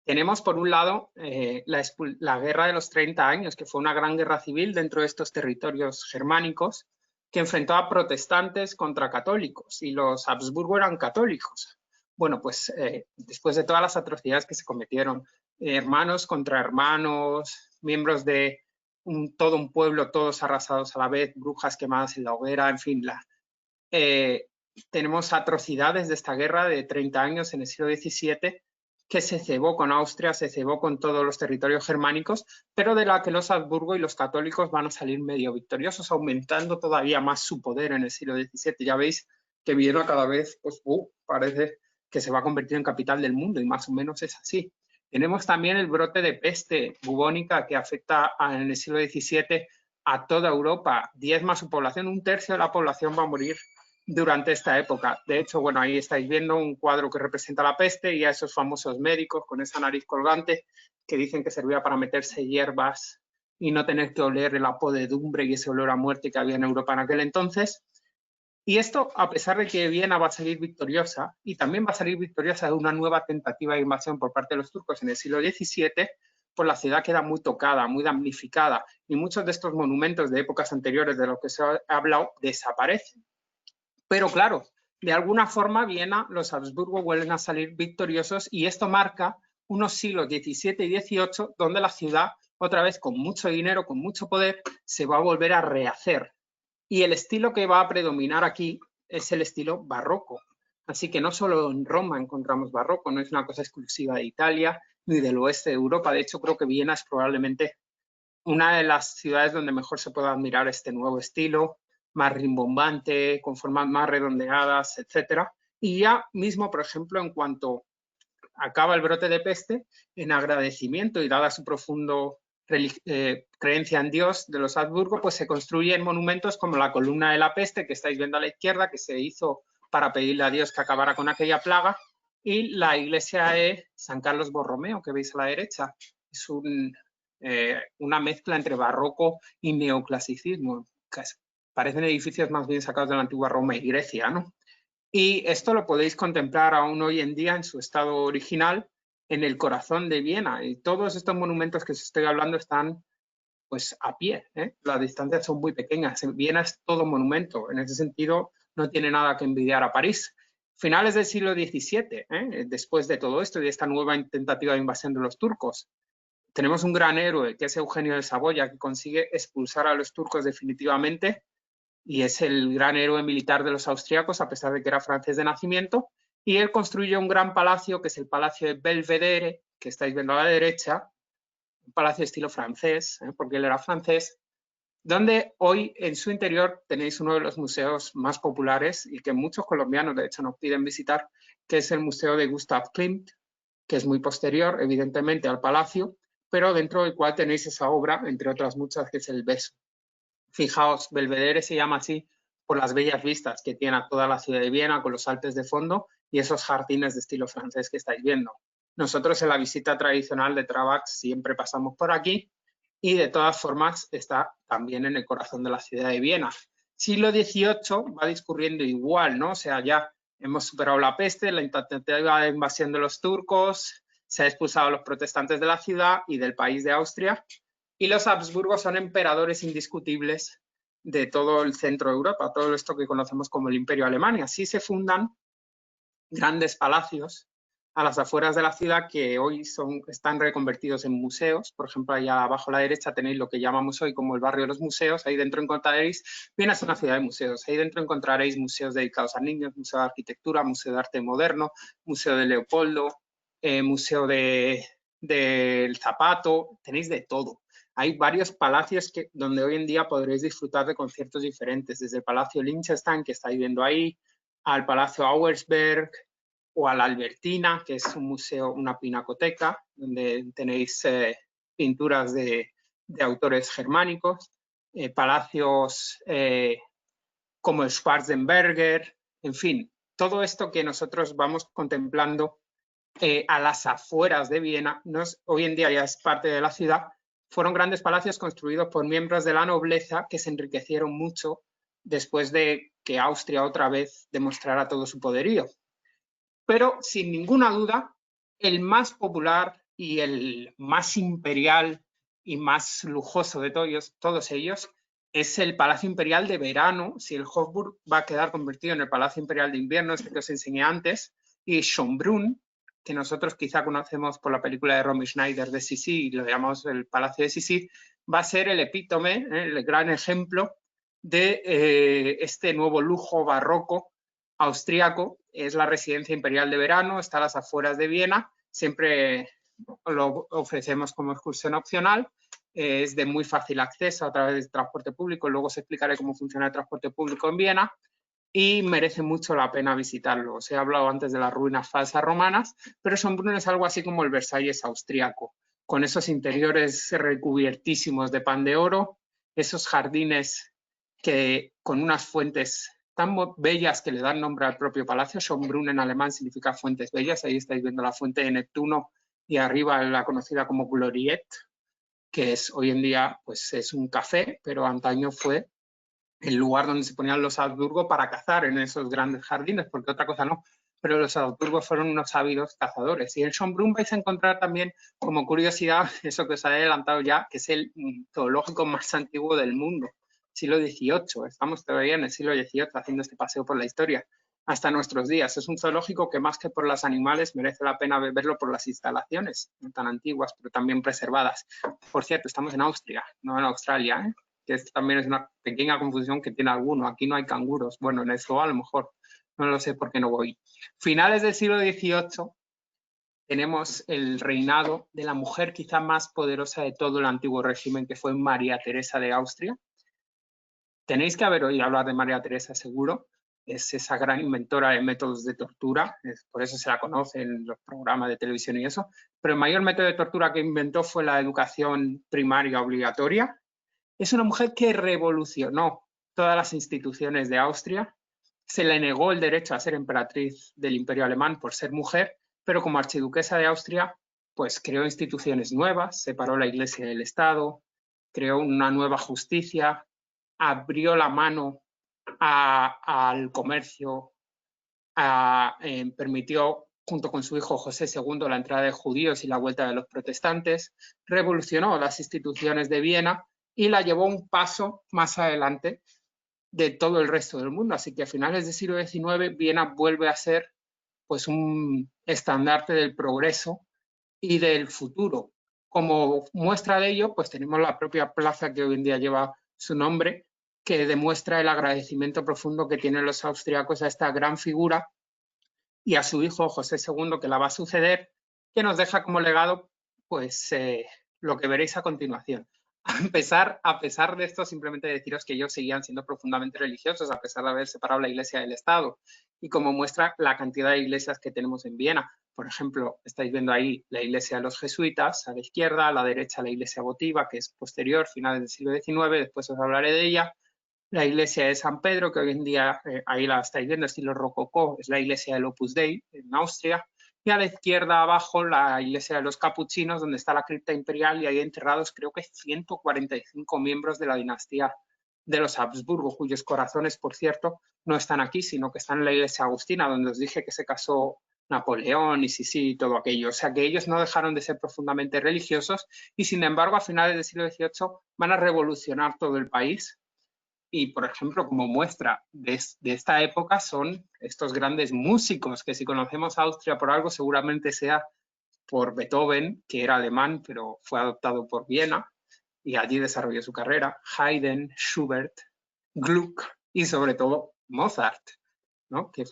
Tenemos, por un lado, la Guerra de los 30 años, que fue una gran guerra civil dentro de estos territorios germánicos, que enfrentó a protestantes contra católicos, y los Habsburgo eran católicos. Bueno, pues después de todas las atrocidades que se cometieron, hermanos contra hermanos, miembros de todo un pueblo, todos arrasados a la vez, brujas quemadas en la hoguera, en fin, tenemos atrocidades de esta guerra de 30 años en el siglo XVII, que se cebó con Austria, se cebó con todos los territorios germánicos, pero de la que los Habsburgo y los católicos van a salir medio victoriosos, aumentando todavía más su poder en el siglo XVII. Ya veis que Viena cada vez, pues, parece que se va a convertir en capital del mundo, y más o menos es así. Tenemos también el brote de peste bubónica que afecta en el siglo XVII a toda Europa, diezma su población, 1/3 de la población va a morir durante esta época. De hecho, bueno, ahí estáis viendo un cuadro que representa la peste y a esos famosos médicos con esa nariz colgante que dicen que servía para meterse hierbas y no tener que oler la podredumbre y ese olor a muerte que había en Europa en aquel entonces. Y esto, a pesar de que Viena va a salir victoriosa, y también va a salir victoriosa de una nueva tentativa de invasión por parte de los turcos en el siglo XVII, pues la ciudad queda muy tocada, muy damnificada, y muchos de estos monumentos de épocas anteriores de los que se ha hablado desaparecen. Pero claro, de alguna forma Viena, los Habsburgo vuelven a salir victoriosos, y esto marca unos siglos XVII y XVIII donde la ciudad, otra vez con mucho dinero, con mucho poder, se va a volver a rehacer. Y el estilo que va a predominar aquí es el estilo barroco. Así que no solo en Roma encontramos barroco, no es una cosa exclusiva de Italia ni del oeste de Europa. De hecho, creo que Viena es probablemente una de las ciudades donde mejor se pueda admirar este nuevo estilo, más rimbombante, con formas más redondeadas, etcétera. Y ya mismo, por ejemplo, en cuanto acaba el brote de peste, en agradecimiento y dada su profundo creencia en Dios de los Habsburgo, pues se construyen monumentos como la columna de la peste, que estáis viendo a la izquierda, que se hizo para pedirle a Dios que acabara con aquella plaga, y la iglesia de San Carlos Borromeo, que veis a la derecha. Es una mezcla entre barroco y neoclasicismo. Parecen edificios más bien sacados de la antigua Roma y Grecia, ¿no? Y esto lo podéis contemplar aún hoy en día en su estado original, en el corazón de Viena. Y todos estos monumentos que os estoy hablando están pues a pie, ¿eh? Las distancias son muy pequeñas. En Viena es todo monumento. En ese sentido, no tiene nada que envidiar a París. Finales del siglo XVII, después de todo esto y de esta nueva tentativa de invasión de los turcos, tenemos un gran héroe que es Eugenio de Saboya, que consigue expulsar a los turcos definitivamente, y es el gran héroe militar de los austríacos, a pesar de que era francés de nacimiento, y él construye un gran palacio, que es el Palacio de Belvedere, que estáis viendo a la derecha, un palacio de estilo francés, porque él era francés, donde hoy en su interior tenéis uno de los museos más populares y que muchos colombianos de hecho nos piden visitar, que es el Museo de Gustav Klimt, que es muy posterior evidentemente al palacio, pero dentro del cual tenéis esa obra, entre otras muchas, que es el Beso. Fijaos, Belvedere se llama así por las bellas vistas que tiene a toda la ciudad de Viena, con los Alpes de fondo y esos jardines de estilo francés que estáis viendo. Nosotros en la visita tradicional de Trabax siempre pasamos por aquí, y de todas formas está también en el corazón de la ciudad de Viena. Siglo XVIII va discurriendo igual, ¿no? O sea, ya hemos superado la peste, la tentativa de invasión de los turcos, se ha expulsado a los protestantes de la ciudad y del país de Austria, y los Habsburgo son emperadores indiscutibles de todo el centro de Europa, todo esto que conocemos como el Imperio Alemán, y así se fundan grandes palacios a las afueras de la ciudad que hoy están reconvertidos en museos. Por ejemplo, allá abajo a la derecha tenéis lo que llamamos hoy como el barrio de los museos. Ahí dentro encontraréis, bien, es una ciudad de museos. Ahí dentro encontraréis museos dedicados a niños, museo de arquitectura, museo de arte moderno, museo de Leopoldo, museo del zapato, tenéis de todo. Hay varios palacios donde hoy en día podréis disfrutar de conciertos diferentes, desde el Palacio Liechtenstein, que estáis viendo ahí, al Palacio Auersberg, o a la Albertina, que es un museo, una pinacoteca, donde tenéis pinturas de autores germánicos, palacios como el Schwarzenberger, en fin, todo esto que nosotros vamos contemplando a las afueras de Viena, hoy en día ya es parte de la ciudad, fueron grandes palacios construidos por miembros de la nobleza que se enriquecieron mucho después de que Austria otra vez demostrara todo su poderío. Pero, sin ninguna duda, el más popular y el más imperial y más lujoso de todos ellos es el Palacio Imperial de Verano, si el Hofburg va a quedar convertido en el Palacio Imperial de Invierno, este que os enseñé antes, y Schönbrunn, que nosotros quizá conocemos por la película de Romy Schneider de Sissi y lo llamamos el Palacio de Sissi, va a ser el epítome, el gran ejemplo de este nuevo lujo barroco austríaco. Es la residencia imperial de verano, está a las afueras de Viena, siempre lo ofrecemos como excursión opcional, es de muy fácil acceso a través del transporte público, luego os explicaré cómo funciona el transporte público en Viena y merece mucho la pena visitarlo. Os he hablado antes de las ruinas falsas romanas, pero Schönbrunn es algo así como el Versalles austríaco, con esos interiores recubiertísimos de pan de oro, esos jardines que con unas fuentes tan bellas que le dan nombre al propio palacio. Schönbrunn en alemán significa fuentes bellas. Ahí estáis viendo la fuente de Neptuno y arriba la conocida como Gloriette, que es hoy en día pues es un café, pero antaño fue el lugar donde se ponían los Habsburgo para cazar en esos grandes jardines, porque otra cosa no. Pero los Habsburgo fueron unos ávidos cazadores. Y en Schönbrunn vais a encontrar también, como curiosidad, eso que os he adelantado ya, que es el zoológico más antiguo del mundo. Siglo XVIII, estamos todavía en el siglo XVIII haciendo este paseo por la historia hasta nuestros días. Es un zoológico que más que por los animales merece la pena verlo por las instalaciones, no tan antiguas, pero también preservadas. Por cierto, estamos en Austria, no en Australia, que también es una pequeña confusión que tiene alguno. Aquí no hay canguros, bueno, en el zoo a lo mejor, no lo sé por qué no voy. Finales del siglo XVIII tenemos el reinado de la mujer quizá más poderosa de todo el antiguo régimen, que fue María Teresa de Austria. Tenéis que haber oído hablar de María Teresa, seguro. Es esa gran inventora de métodos de tortura, por eso se la conoce en los programas de televisión y eso. Pero el mayor método de tortura que inventó fue la educación primaria obligatoria. Es una mujer que revolucionó todas las instituciones de Austria. Se le negó el derecho a ser emperatriz del Imperio Alemán por ser mujer, pero como archiduquesa de Austria, pues creó instituciones nuevas, separó la Iglesia del Estado, creó una nueva justicia, abrió la mano al comercio, permitió junto con su hijo José II la entrada de judíos y la vuelta de los protestantes, revolucionó las instituciones de Viena y la llevó un paso más adelante de todo el resto del mundo. Así que a finales del siglo XIX Viena vuelve a ser pues un estandarte del progreso y del futuro. Como muestra de ello, pues tenemos la propia plaza que hoy en día lleva su nombre, que demuestra el agradecimiento profundo que tienen los austriacos a esta gran figura y a su hijo José II, que la va a suceder, que nos deja como legado pues lo que veréis a continuación. A pesar de esto, simplemente deciros que ellos seguían siendo profundamente religiosos, a pesar de haber separado la Iglesia del Estado. Y como muestra la cantidad de iglesias que tenemos en Viena. Por ejemplo, estáis viendo ahí la Iglesia de los Jesuitas, a la izquierda, a la derecha la Iglesia votiva, que es posterior, finales del siglo XIX, después os hablaré de ella. La Iglesia de San Pedro, que hoy en día, ahí la estáis viendo, estilo rococó, es la Iglesia del Opus Dei, en Austria. Y a la izquierda abajo la Iglesia de los Capuchinos, donde está la cripta imperial y ahí enterrados creo que 145 miembros de la dinastía de los Habsburgo, cuyos corazones, por cierto, no están aquí, sino que están en la Iglesia Agustina, donde os dije que se casó Napoleón y sí, todo aquello. O sea que ellos no dejaron de ser profundamente religiosos y sin embargo a finales del siglo XVIII van a revolucionar todo el país. Y, por ejemplo, como muestra de esta época son estos grandes músicos, que si conocemos Austria por algo seguramente sea por Beethoven, que era alemán, pero fue adoptado por Viena, y allí desarrolló su carrera, Haydn, Schubert, Gluck y sobre todo Mozart, ¿no? que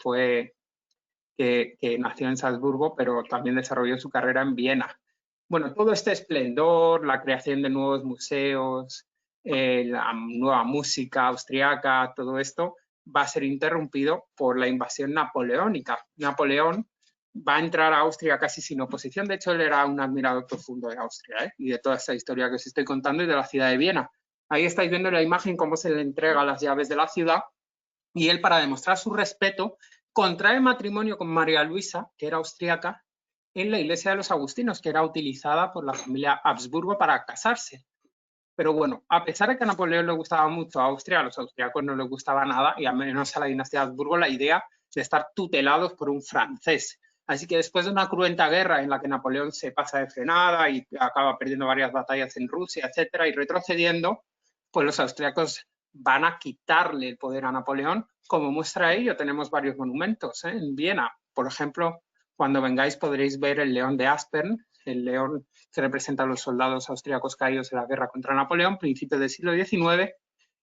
nació en Salzburgo, pero también desarrolló su carrera en Viena. Bueno, todo este esplendor, la creación de nuevos museos, la nueva música austriaca, todo esto va a ser interrumpido por la invasión napoleónica. Napoleón va a entrar a Austria casi sin oposición. De hecho, él era un admirador profundo de Austria y de toda esta historia que os estoy contando y de la ciudad de Viena. Ahí estáis viendo en la imagen cómo se le entrega las llaves de la ciudad y él, para demostrar su respeto, contrae matrimonio con María Luisa, que era austríaca, en la iglesia de los agustinos, que era utilizada por la familia Habsburgo para casarse. Pero bueno, a pesar de que a Napoleón le gustaba mucho Austria, a los austriacos no les gustaba nada, y a menos a la dinastía de Habsburgo, la idea de estar tutelados por un francés. Así que después de una cruenta guerra en la que Napoleón se pasa de frenada y acaba perdiendo varias batallas en Rusia, etcétera, y retrocediendo, pues los austriacos van a quitarle el poder a Napoleón. Como muestra ello, tenemos varios monumentos en Viena. Por ejemplo, cuando vengáis podréis ver el león de Aspern, el león que representa a los soldados austríacos caídos en la guerra contra Napoleón, principios del siglo XIX,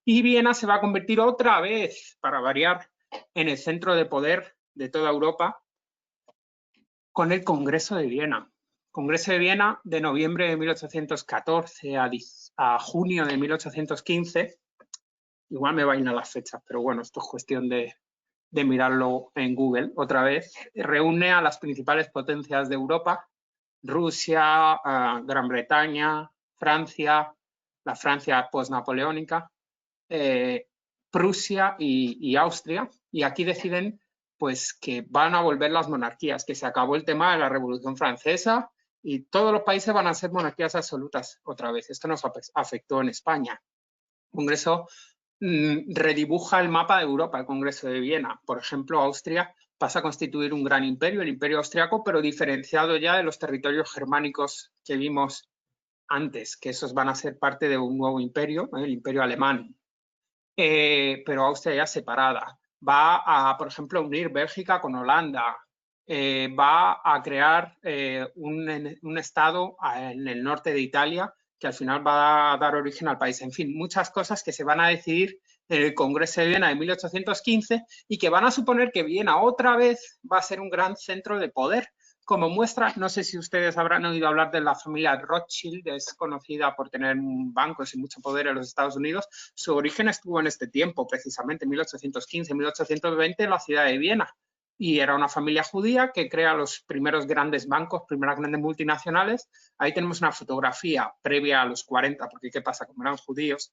y Viena se va a convertir otra vez, para variar, en el centro de poder de toda Europa con el Congreso de Viena. Congreso de Viena de noviembre de 1814 a junio de 1815. Igual me bailan las fechas, pero bueno, esto es cuestión de mirarlo en Google otra vez. Reúne a las principales potencias de Europa: Rusia, Gran Bretaña, Francia, la Francia post-napoleónica, Prusia y Austria. Y aquí deciden pues que van a volver las monarquías, que se acabó el tema de la Revolución Francesa y todos los países van a ser monarquías absolutas otra vez. Esto nos afectó en España. El Congreso redibuja el mapa de Europa, el Congreso de Viena. Por ejemplo, Austria pasa a constituir un gran imperio, el Imperio Austriaco, pero diferenciado ya de los territorios germánicos que vimos antes, que esos van a ser parte de un nuevo imperio, el Imperio Alemán. Pero Austria ya separada. Va a, por ejemplo, unir Bélgica con Holanda. Va a crear un estado en el norte de Italia que al final va a dar origen al país. En fin, muchas cosas que se van a decidir en el Congreso de Viena de 1815 y que van a suponer que Viena otra vez va a ser un gran centro de poder. Como muestra, no sé si ustedes habrán oído hablar de la familia Rothschild, es conocida por tener bancos y mucho poder en los Estados Unidos. Su origen estuvo en este tiempo, precisamente en 1815, 1820, en la ciudad de Viena. Y era una familia judía que crea los primeros grandes bancos, primeras grandes multinacionales. Ahí tenemos una fotografía previa a los 40, porque ¿qué pasa? Como eran judíos,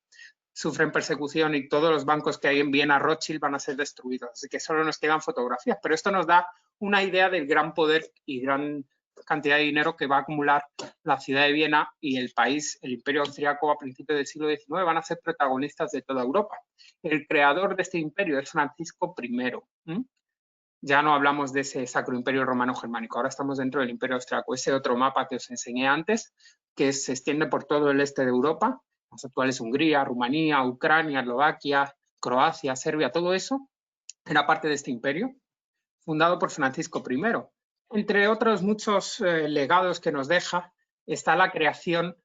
sufren persecución y todos los bancos que hay en Viena Rothschild van a ser destruidos. Así que solo nos quedan fotografías, pero esto nos da una idea del gran poder y gran cantidad de dinero que va a acumular la ciudad de Viena y el país, el Imperio Austriaco a principios del siglo XIX, van a ser protagonistas de toda Europa. El creador de este imperio es Francisco I. Ya no hablamos de ese Sacro Imperio Romano Germánico, ahora estamos dentro del Imperio Austriaco. Ese otro mapa que os enseñé antes, que se extiende por todo el este de Europa, las actuales Hungría, Rumanía, Ucrania, Eslovaquia, Croacia, Serbia, todo eso era parte de este imperio, fundado por Francisco I. Entre otros muchos legados que nos deja, está la creación,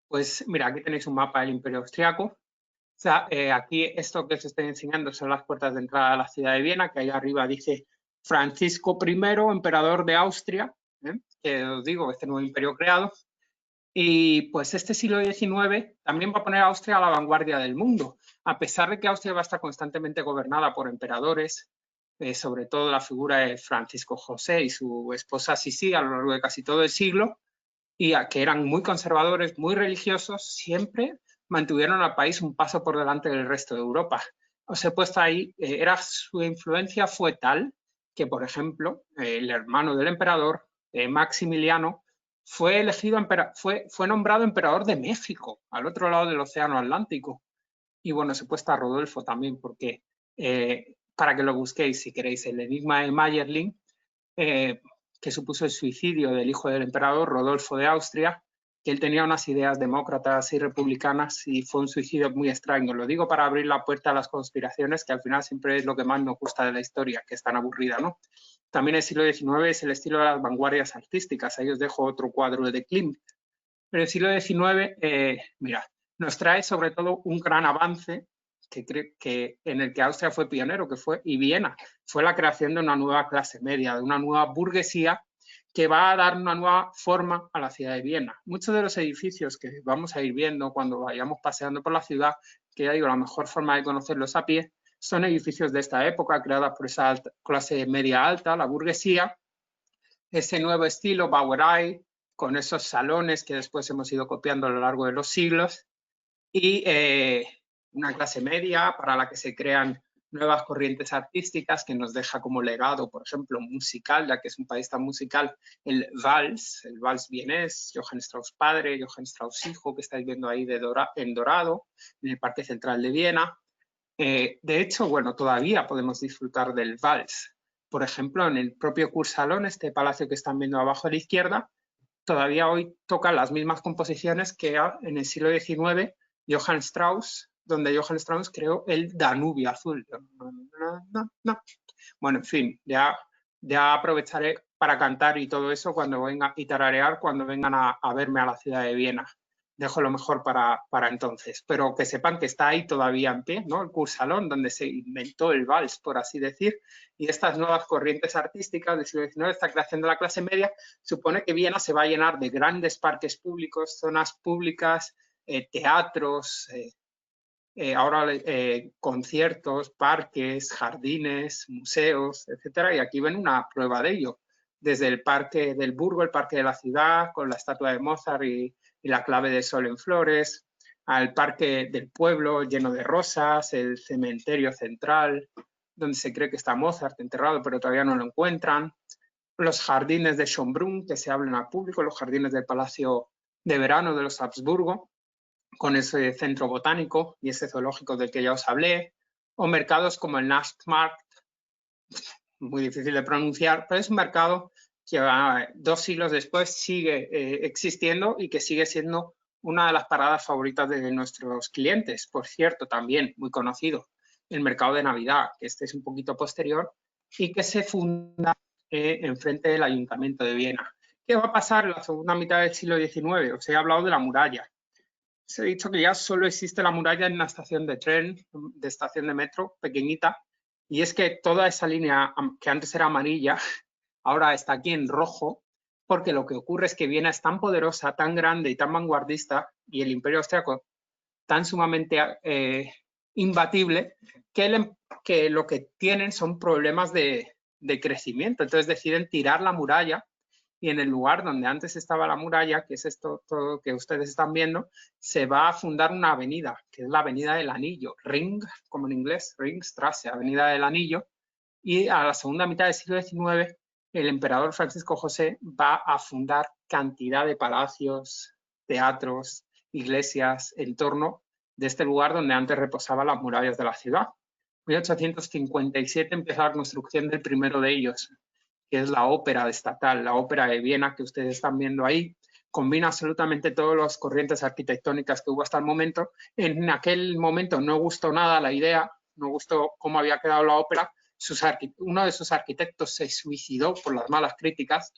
pues mira, aquí tenéis un mapa del Imperio Austriaco. O sea, aquí esto que os estoy enseñando son las puertas de entrada a la ciudad de Viena, que ahí arriba dice Francisco I, emperador de Austria, que os digo, este nuevo imperio creado. Y pues este siglo XIX también va a poner a Austria a la vanguardia del mundo, a pesar de que Austria va a estar constantemente gobernada por emperadores, sobre todo la figura de Francisco José y su esposa Sisi a lo largo de casi todo el siglo, y que eran muy conservadores, muy religiosos, siempre mantuvieron al país un paso por delante del resto de Europa. Os he puesto ahí, su influencia fue tal que, por ejemplo, el hermano del emperador, Maximiliano, fue nombrado emperador de México, al otro lado del Océano Atlántico. Y bueno, se puesta a Rodolfo también, porque para que lo busquéis si queréis, el enigma de Mayerling, que supuso el suicidio del hijo del emperador, Rodolfo de Austria, que él tenía unas ideas demócratas y republicanas y fue un suicidio muy extraño. Lo digo para abrir la puerta a las conspiraciones, que al final siempre es lo que más nos gusta de la historia, que es tan aburrida, ¿no? También el siglo XIX es el estilo de las vanguardias artísticas. Ahí os dejo otro cuadro de Klimt. Pero el siglo XIX, mira, nos trae sobre todo un gran avance en el que Austria fue pionero, y Viena, fue la creación de una nueva clase media, de una nueva burguesía que va a dar una nueva forma a la ciudad de Viena. Muchos de los edificios que vamos a ir viendo cuando vayamos paseando por la ciudad, que ya digo, la mejor forma de conocerlos a pie, son edificios de esta época, creadas por esa clase media alta, la burguesía, ese nuevo estilo Bauerei, con esos salones que después hemos ido copiando a lo largo de los siglos, y una clase media para la que se crean nuevas corrientes artísticas que nos deja como legado, por ejemplo, musical, ya que es un país tan musical, el vals vienés, Johann Strauss padre, Johann Strauss hijo, que estáis viendo ahí en dorado, en el Parque Central de Viena. De hecho, bueno, todavía podemos disfrutar del vals. Por ejemplo, en el propio Kursalon, este palacio que están viendo abajo a la izquierda, todavía hoy tocan las mismas composiciones que en el siglo XIX Johann Strauss, donde Johann Strauss creó el Danubio Azul. Bueno, en fin, ya aprovecharé para cantar y todo eso cuando venga, y tararear cuando vengan a verme a la ciudad de Viena. Dejo lo mejor para entonces, pero que sepan que está ahí todavía en pie, ¿no? El Kursalon, donde se inventó el vals, por así decir, y estas nuevas corrientes artísticas del siglo XIX, esta creación de la clase media, supone que Viena se va a llenar de grandes parques públicos, zonas públicas, teatros, ahora conciertos, parques, jardines, museos, etcétera, y aquí ven una prueba de ello. Desde el Parque del Burgo, el Parque de la Ciudad, con la estatua de Mozart y la clave de sol en flores, al Parque del Pueblo lleno de rosas, el cementerio central, donde se cree que está Mozart enterrado, pero todavía no lo encuentran, los jardines de Schönbrunn, que se hablan al público, los jardines del Palacio de Verano de los Habsburgo, con ese centro botánico y ese zoológico del que ya os hablé, o mercados como el Nachtmarkt, muy difícil de pronunciar, pero es un mercado que 2 siglos después sigue existiendo y que sigue siendo una de las paradas favoritas de nuestros clientes. Por cierto, también muy conocido, el mercado de Navidad, que este es un poquito posterior y que se funda enfrente del Ayuntamiento de Viena. ¿Qué va a pasar en la segunda mitad del siglo XIX? Os he hablado de la muralla. Os he dicho que ya solo existe la muralla en una estación de tren, de estación de metro, pequeñita, y es que toda esa línea que antes era amarilla, ahora está aquí en rojo, porque lo que ocurre es que Viena es tan poderosa, tan grande y tan vanguardista, y el Imperio Austriaco tan sumamente imbatible, que lo que tienen son problemas de crecimiento. Entonces deciden tirar la muralla y en el lugar donde antes estaba la muralla, que es esto todo que ustedes están viendo, se va a fundar una avenida, que es la Avenida del Anillo, Ring, como en inglés, Ringstrasse, Avenida del Anillo, y a la segunda mitad del siglo XIX el emperador Francisco José va a fundar cantidad de palacios, teatros, iglesias en torno de este lugar donde antes reposaban las murallas de la ciudad. En 1857 empieza la construcción del primero de ellos, que es la ópera estatal, la ópera de Viena que ustedes están viendo ahí. Combina absolutamente todas las corrientes arquitectónicas que hubo hasta el momento. En aquel momento no gustó nada la idea, no gustó cómo había quedado la ópera. Uno de sus arquitectos se suicidó por las malas críticas,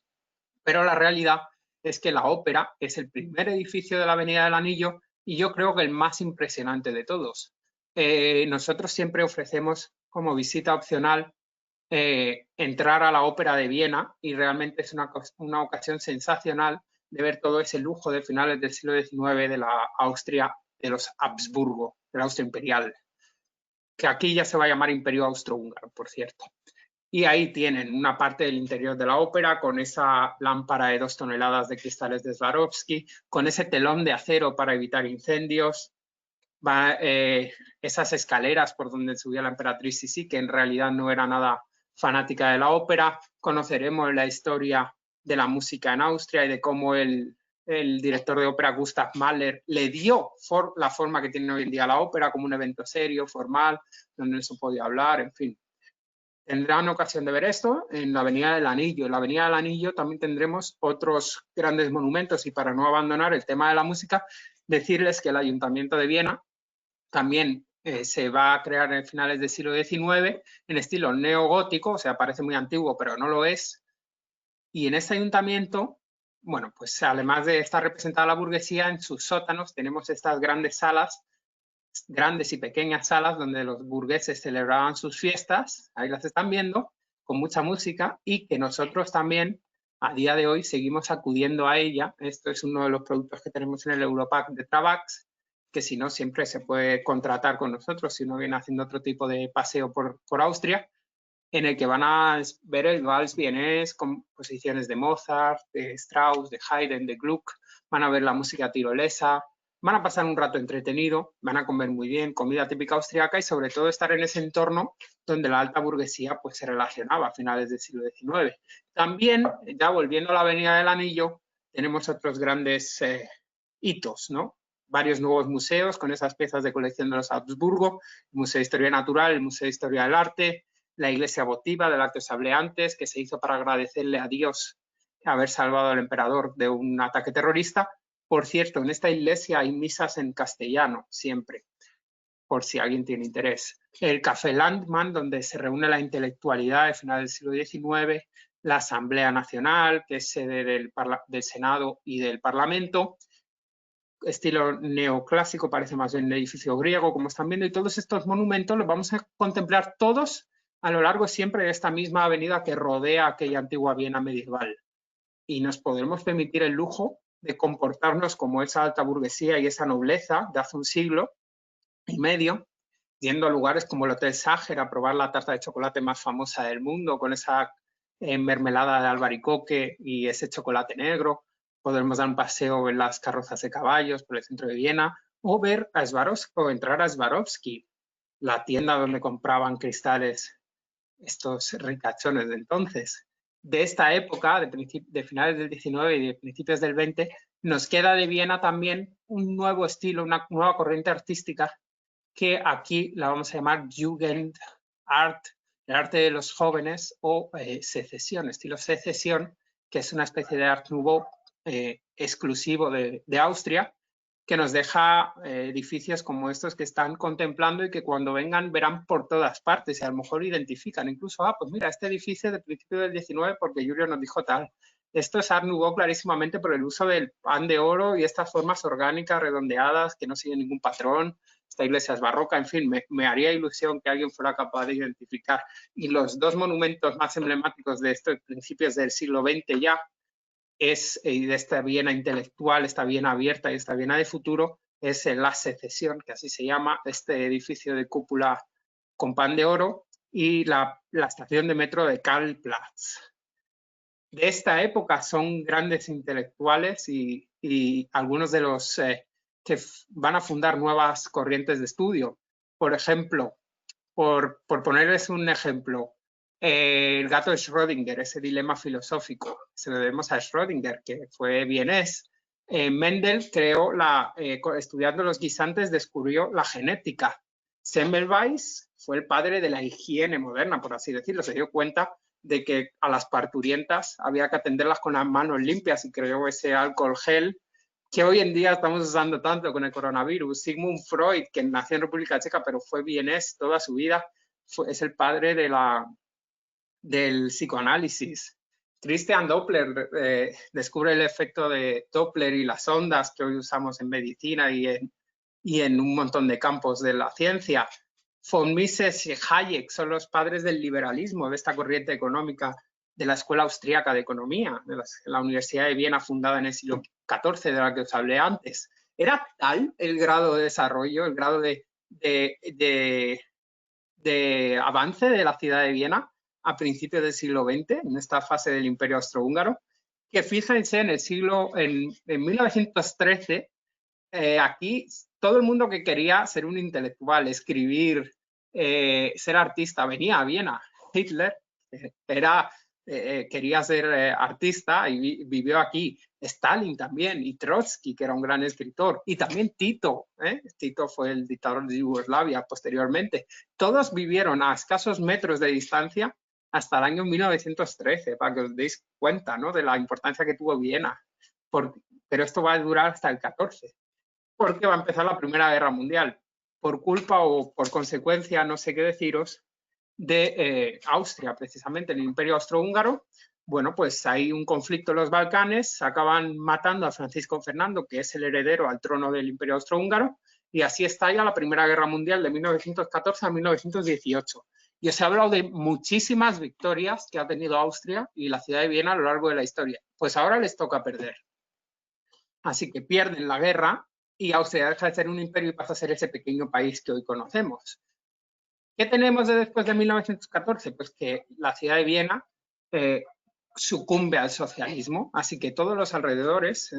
pero la realidad es que la ópera es el primer edificio de la Avenida del Anillo y yo creo que el más impresionante de todos. Nosotros siempre ofrecemos como visita opcional entrar a la ópera de Viena y realmente es una ocasión sensacional de ver todo ese lujo de finales del siglo XIX de la Austria, de los Habsburgo, de la Austria imperial, que aquí ya se va a llamar Imperio Austrohúngaro, por cierto. Y ahí tienen una parte del interior de la ópera con esa lámpara de 2 toneladas de cristales de Swarovski, con ese telón de acero para evitar incendios, esas escaleras por donde subía la emperatriz Sisi, que en realidad no era nada fanática de la ópera. Conoceremos la historia de la música en Austria y de cómo el director de ópera Gustav Mahler le dio la forma que tiene hoy en día la ópera como un evento serio, formal, donde no se podía hablar, en fin. tendrán ocasión de ver esto en la Avenida del Anillo. En la Avenida del Anillo también tendremos otros grandes monumentos y para no abandonar el tema de la música, decirles que el Ayuntamiento de Viena también se va a crear en finales del siglo XIX en estilo neogótico, o sea, parece muy antiguo, pero no lo es. Y en este ayuntamiento, bueno, pues además de estar representada la burguesía, en sus sótanos tenemos estas grandes salas, grandes y pequeñas salas donde los burgueses celebraban sus fiestas, ahí las están viendo, con mucha música y que nosotros también a día de hoy seguimos acudiendo a ella. Esto es uno de los productos que tenemos en el Europack de Travax, que si no siempre se puede contratar con nosotros si uno viene haciendo otro tipo de paseo por Austria, en el que van a ver el vals vienés, composiciones de Mozart, de Strauss, de Haydn, de Gluck, van a ver la música tirolesa, van a pasar un rato entretenido, van a comer muy bien, comida típica austriaca y sobre todo estar en ese entorno donde la alta burguesía pues, se relacionaba a finales del siglo XIX. También, ya volviendo a la Avenida del Anillo, tenemos otros grandes hitos, ¿no? Varios nuevos museos con esas piezas de colección de los Habsburgo, el Museo de Historia Natural, el Museo de Historia del Arte, la iglesia votiva de la que os hablé antes, que se hizo para agradecerle a Dios haber salvado al emperador de un ataque terrorista. Por cierto, en esta iglesia hay misas en castellano siempre, por si alguien tiene interés. El Café Landmann, donde se reúne la intelectualidad de final del siglo XIX, la Asamblea Nacional, que es sede del Senado y del Parlamento, estilo neoclásico, parece más bien un edificio griego, como están viendo, y todos estos monumentos los vamos a contemplar todos a lo largo siempre de esta misma avenida que rodea aquella antigua Viena medieval. Y nos podremos permitir el lujo de comportarnos como esa alta burguesía y esa nobleza de hace un siglo y medio, yendo a lugares como el Hotel Sacher a probar la tarta de chocolate más famosa del mundo, con esa mermelada de albaricoque y ese chocolate negro. Podremos dar un paseo en las carrozas de caballos por el centro de Viena o ver a Swarovski o entrar a Swarovski, la tienda donde compraban cristales estos ricachones de entonces. De esta época, de finales del 19 y de principios del 20, nos queda de Viena también un nuevo estilo, una nueva corriente artística que aquí la vamos a llamar Jugend Art, el arte de los jóvenes o secesión, estilo secesión, que es una especie de Art Nouveau exclusivo de Austria, que nos deja edificios como estos que están contemplando y que cuando vengan verán por todas partes y a lo mejor identifican incluso, pues mira, este edificio del principio del 19 porque Julio nos dijo tal. Esto es Art Nouveau clarísimamente por el uso del pan de oro y estas formas orgánicas redondeadas que no siguen ningún patrón. Esta iglesia es barroca, en fin, me haría ilusión que alguien fuera capaz de identificar. Y los dos monumentos más emblemáticos de estos principios del siglo XX ya, es de esta Viena intelectual, esta Viena abierta y esta Viena de futuro, es la Secesión, que así se llama, este edificio de cúpula con pan de oro y la estación de metro de Karlplatz. De esta época son grandes intelectuales y algunos de los que van a fundar nuevas corrientes de estudio. Por ejemplo, por ponerles un ejemplo, el gato de Schrödinger, ese dilema filosófico, se lo debemos a Schrödinger, que fue vienés. Mendel creó, estudiando los guisantes, descubrió la genética. Semmelweis fue el padre de la higiene moderna, por así decirlo. Se dio cuenta de que a las parturientas había que atenderlas con las manos limpias y creó ese alcohol gel que hoy en día estamos usando tanto con el coronavirus. Sigmund Freud, que nació en República Checa, pero fue vienés toda su vida, es el padre del psicoanálisis. Christian Doppler descubre el efecto de Doppler y las ondas que hoy usamos en medicina y en un montón de campos de la ciencia. Von Mises y Hayek son los padres del liberalismo, de esta corriente económica de la Escuela Austríaca de Economía, de la Universidad de Viena, fundada en el siglo XIV, de la que os hablé antes. Era tal el grado de desarrollo, el grado de avance de la ciudad de Viena a principios del siglo XX, en esta fase del Imperio Austrohúngaro, que fíjense en 1913, aquí todo el mundo que quería ser un intelectual, escribir, ser artista, venía a Viena. Hitler era quería ser artista y vivió aquí. Stalin también, y Trotsky, que era un gran escritor, y también Tito. Tito fue el dictador de Yugoslavia posteriormente. Todos vivieron a escasos metros de distancia hasta el año 1913, para que os deis cuenta, ¿no?, de la importancia que tuvo Viena. Pero esto va a durar hasta el 14, porque va a empezar la Primera Guerra Mundial, por culpa o por consecuencia, no sé qué deciros, de Austria, precisamente, el Imperio Austrohúngaro. Bueno, pues hay un conflicto en los Balcanes, acaban matando a Francisco Fernando, que es el heredero al trono del Imperio Austrohúngaro, y así estalla la Primera Guerra Mundial de 1914 a 1918. Y os he hablado de muchísimas victorias que ha tenido Austria y la ciudad de Viena a lo largo de la historia. Pues ahora les toca perder. Así que pierden la guerra y Austria deja de ser un imperio y pasa a ser ese pequeño país que hoy conocemos. ¿Qué tenemos de después de 1914? Pues que la ciudad de Viena sucumbe al socialismo, así que todos los alrededores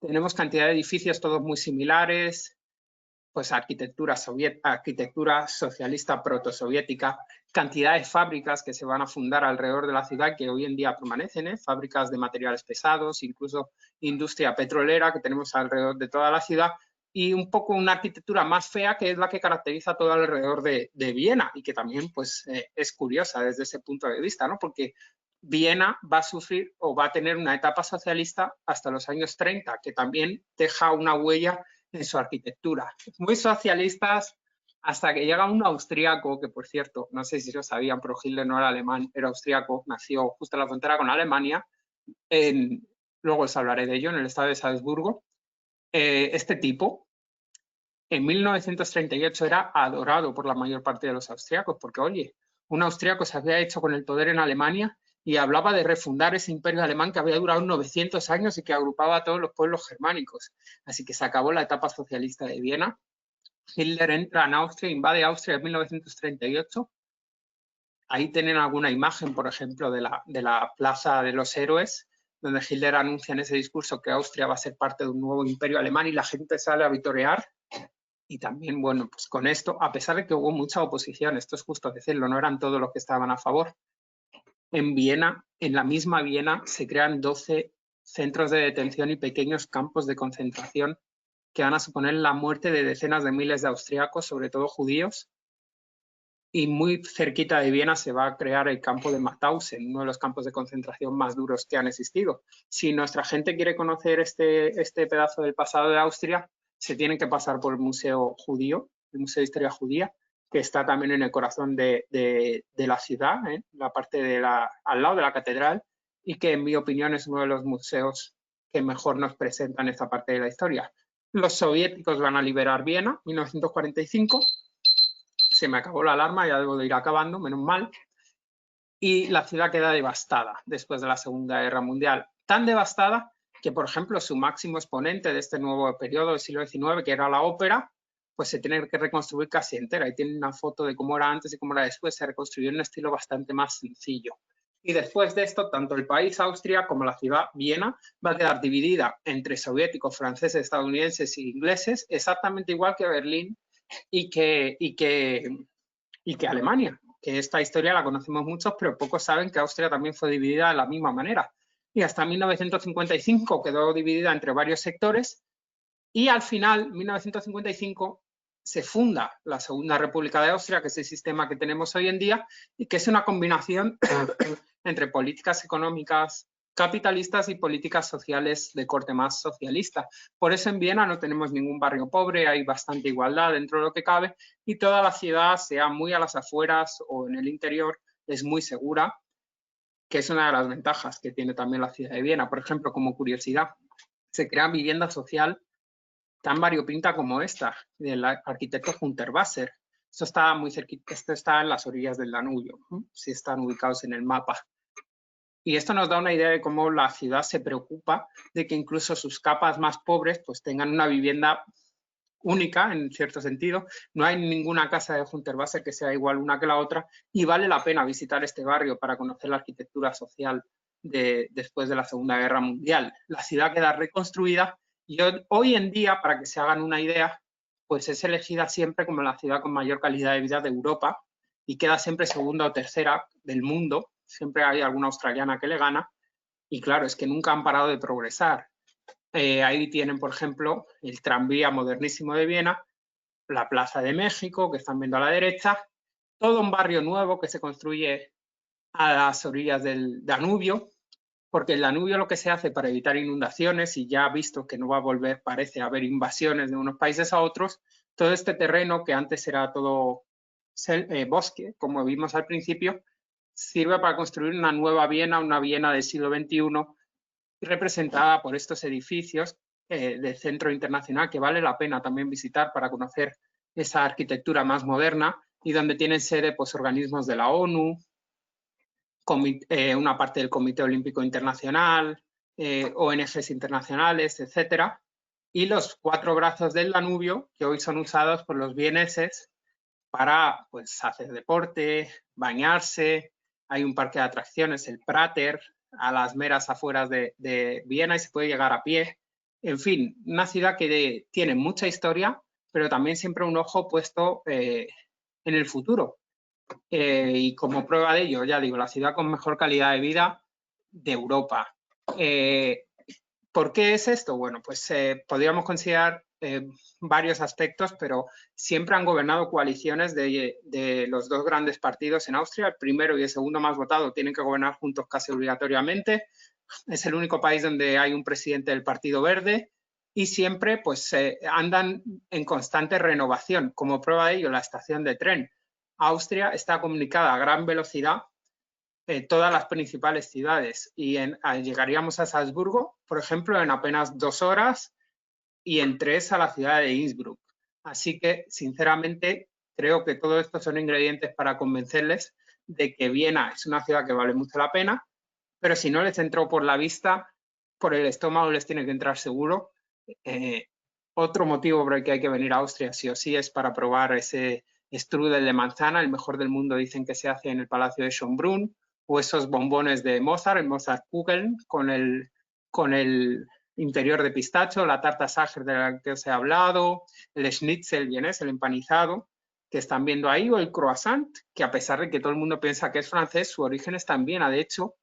tenemos cantidad de edificios todos muy similares, pues arquitectura socialista protosoviética, cantidad de fábricas que se van a fundar alrededor de la ciudad que hoy en día permanecen, fábricas de materiales pesados, incluso industria petrolera que tenemos alrededor de toda la ciudad, y un poco una arquitectura más fea que es la que caracteriza todo alrededor de Viena y que también pues, es curiosa desde ese punto de vista, ¿no? Porque Viena va a sufrir o va a tener una etapa socialista hasta los años 30, que también deja una huella en su arquitectura. Muy socialistas hasta que llega un austríaco, que por cierto, no sé si lo sabían, pero Hitler no era alemán, era austríaco, nació justo en la frontera con Alemania, luego os hablaré de ello, en el estado de Salzburgo. Este tipo, en 1938 era adorado por la mayor parte de los austríacos, porque oye, un austríaco se había hecho con el poder en Alemania y hablaba de refundar ese imperio alemán que había durado 900 años y que agrupaba a todos los pueblos germánicos. Así que se acabó la etapa socialista de Viena. Hitler entra en Austria, invade Austria en 1938. Ahí tienen alguna imagen, por ejemplo, de la Plaza de los Héroes, donde Hitler anuncia en ese discurso que Austria va a ser parte de un nuevo imperio alemán y la gente sale a vitorear. Y también, bueno, pues con esto, a pesar de que hubo mucha oposición, esto es justo decirlo, no eran todos los que estaban a favor. En Viena, en la misma Viena, se crean 12 centros de detención y pequeños campos de concentración que van a suponer la muerte de decenas de miles de austríacos, sobre todo judíos. Y muy cerquita de Viena se va a crear el campo de Mauthausen, uno de los campos de concentración más duros que han existido. Si nuestra gente quiere conocer este pedazo del pasado de Austria, se tienen que pasar por el Museo Judío, el Museo de Historia Judía, que está también en el corazón de la ciudad, la parte al lado de la catedral, y que en mi opinión es uno de los museos que mejor nos presentan esta parte de la historia. Los soviéticos van a liberar Viena, 1945. Se me acabó la alarma, ya debo de ir acabando, menos mal. Y la ciudad queda devastada después de la Segunda Guerra Mundial. Tan devastada que, por ejemplo, su máximo exponente de este nuevo periodo del siglo XIX, que era la ópera, pues se tiene que reconstruir casi entera. Y tiene una foto de cómo era antes y cómo era después. Se reconstruyó en un estilo bastante más sencillo. Y después de esto, tanto el país Austria como la ciudad Viena va a quedar dividida entre soviéticos, franceses, estadounidenses e ingleses, exactamente igual que Berlín y que Alemania, que esta historia la conocemos muchos, pero pocos saben que Austria también fue dividida de la misma manera. Y hasta 1955 quedó dividida entre varios sectores y al final, 1955, se funda la Segunda República de Austria, que es el sistema que tenemos hoy en día y que es una combinación entre políticas económicas capitalistas y políticas sociales de corte más socialista. Por eso en Viena no tenemos ningún barrio pobre, hay bastante igualdad dentro de lo que cabe y toda la ciudad, sea muy a las afueras o en el interior, es muy segura, que es una de las ventajas que tiene también la ciudad de Viena. Por ejemplo, como curiosidad, se crea vivienda social tan variopinta como esta, del arquitecto Hundertwasser. Esto está muy cerquita, esto está en las orillas del Danubio, si están ubicados en el mapa. Y esto nos da una idea de cómo la ciudad se preocupa de que incluso sus capas más pobres pues tengan una vivienda única, en cierto sentido. No hay ninguna casa de Hundertwasser que sea igual una que la otra y vale la pena visitar este barrio para conocer la arquitectura social después de la Segunda Guerra Mundial. La ciudad queda reconstruida y hoy en día, para que se hagan una idea, pues es elegida siempre como la ciudad con mayor calidad de vida de Europa y queda siempre segunda o tercera del mundo. siempre hay alguna australiana que le gana, y claro, es que nunca han parado de progresar. Ahí tienen, por ejemplo, el tranvía modernísimo de Viena, la Plaza de México, que están viendo a la derecha, todo un barrio nuevo que se construye a las orillas del Danubio, porque el Danubio lo que se hace para evitar inundaciones, y ya ha visto que no va a volver, parece, a haber invasiones de unos países a otros, todo este terreno que antes era todo bosque, como vimos al principio, sirve para construir una nueva Viena, una Viena del siglo XXI, representada por estos edificios del Centro Internacional, que vale la pena también visitar para conocer esa arquitectura más moderna, y donde tienen sede pues, organismos de la ONU, una parte del Comité Olímpico Internacional, ONGs internacionales, etcétera, y los 4 brazos del Danubio, que hoy son usados por los vieneses para pues, hacer deporte, bañarse. Hay un parque de atracciones, el Prater, a las meras afueras de Viena, y se puede llegar a pie. En fin, una ciudad que tiene mucha historia, pero también siempre un ojo puesto en el futuro. Y como prueba de ello, ya digo, la ciudad con mejor calidad de vida de Europa. ¿Por qué es esto? Bueno, pues podríamos considerar varios aspectos, pero siempre han gobernado coaliciones de los 2 grandes partidos en Austria. El primero y el segundo más votado tienen que gobernar juntos casi obligatoriamente. Es el único país donde hay un presidente del Partido Verde, y siempre pues andan en constante renovación. Como prueba de ello, la estación de tren. Austria está comunicada a gran velocidad en todas las principales ciudades, y llegaríamos a Salzburgo, por ejemplo, en apenas 2 horas, y en 3 a la ciudad de Innsbruck. Así que, sinceramente, creo que todo esto son ingredientes para convencerles de que Viena es una ciudad que vale mucho la pena, pero si no les entró por la vista, por el estómago les tiene que entrar seguro. Otro motivo por el que hay que venir a Austria, sí o sí, es para probar ese strudel de manzana, el mejor del mundo, dicen que se hace en el Palacio de Schönbrunn, o esos bombones de Mozart, el Mozartkugeln, con el interior de pistacho, la tarta Sacher de la que os he hablado, el schnitzel vienés, el empanizado, que están viendo ahí, o el croissant, que a pesar de que todo el mundo piensa que es francés, su origen está en Viena. De hecho,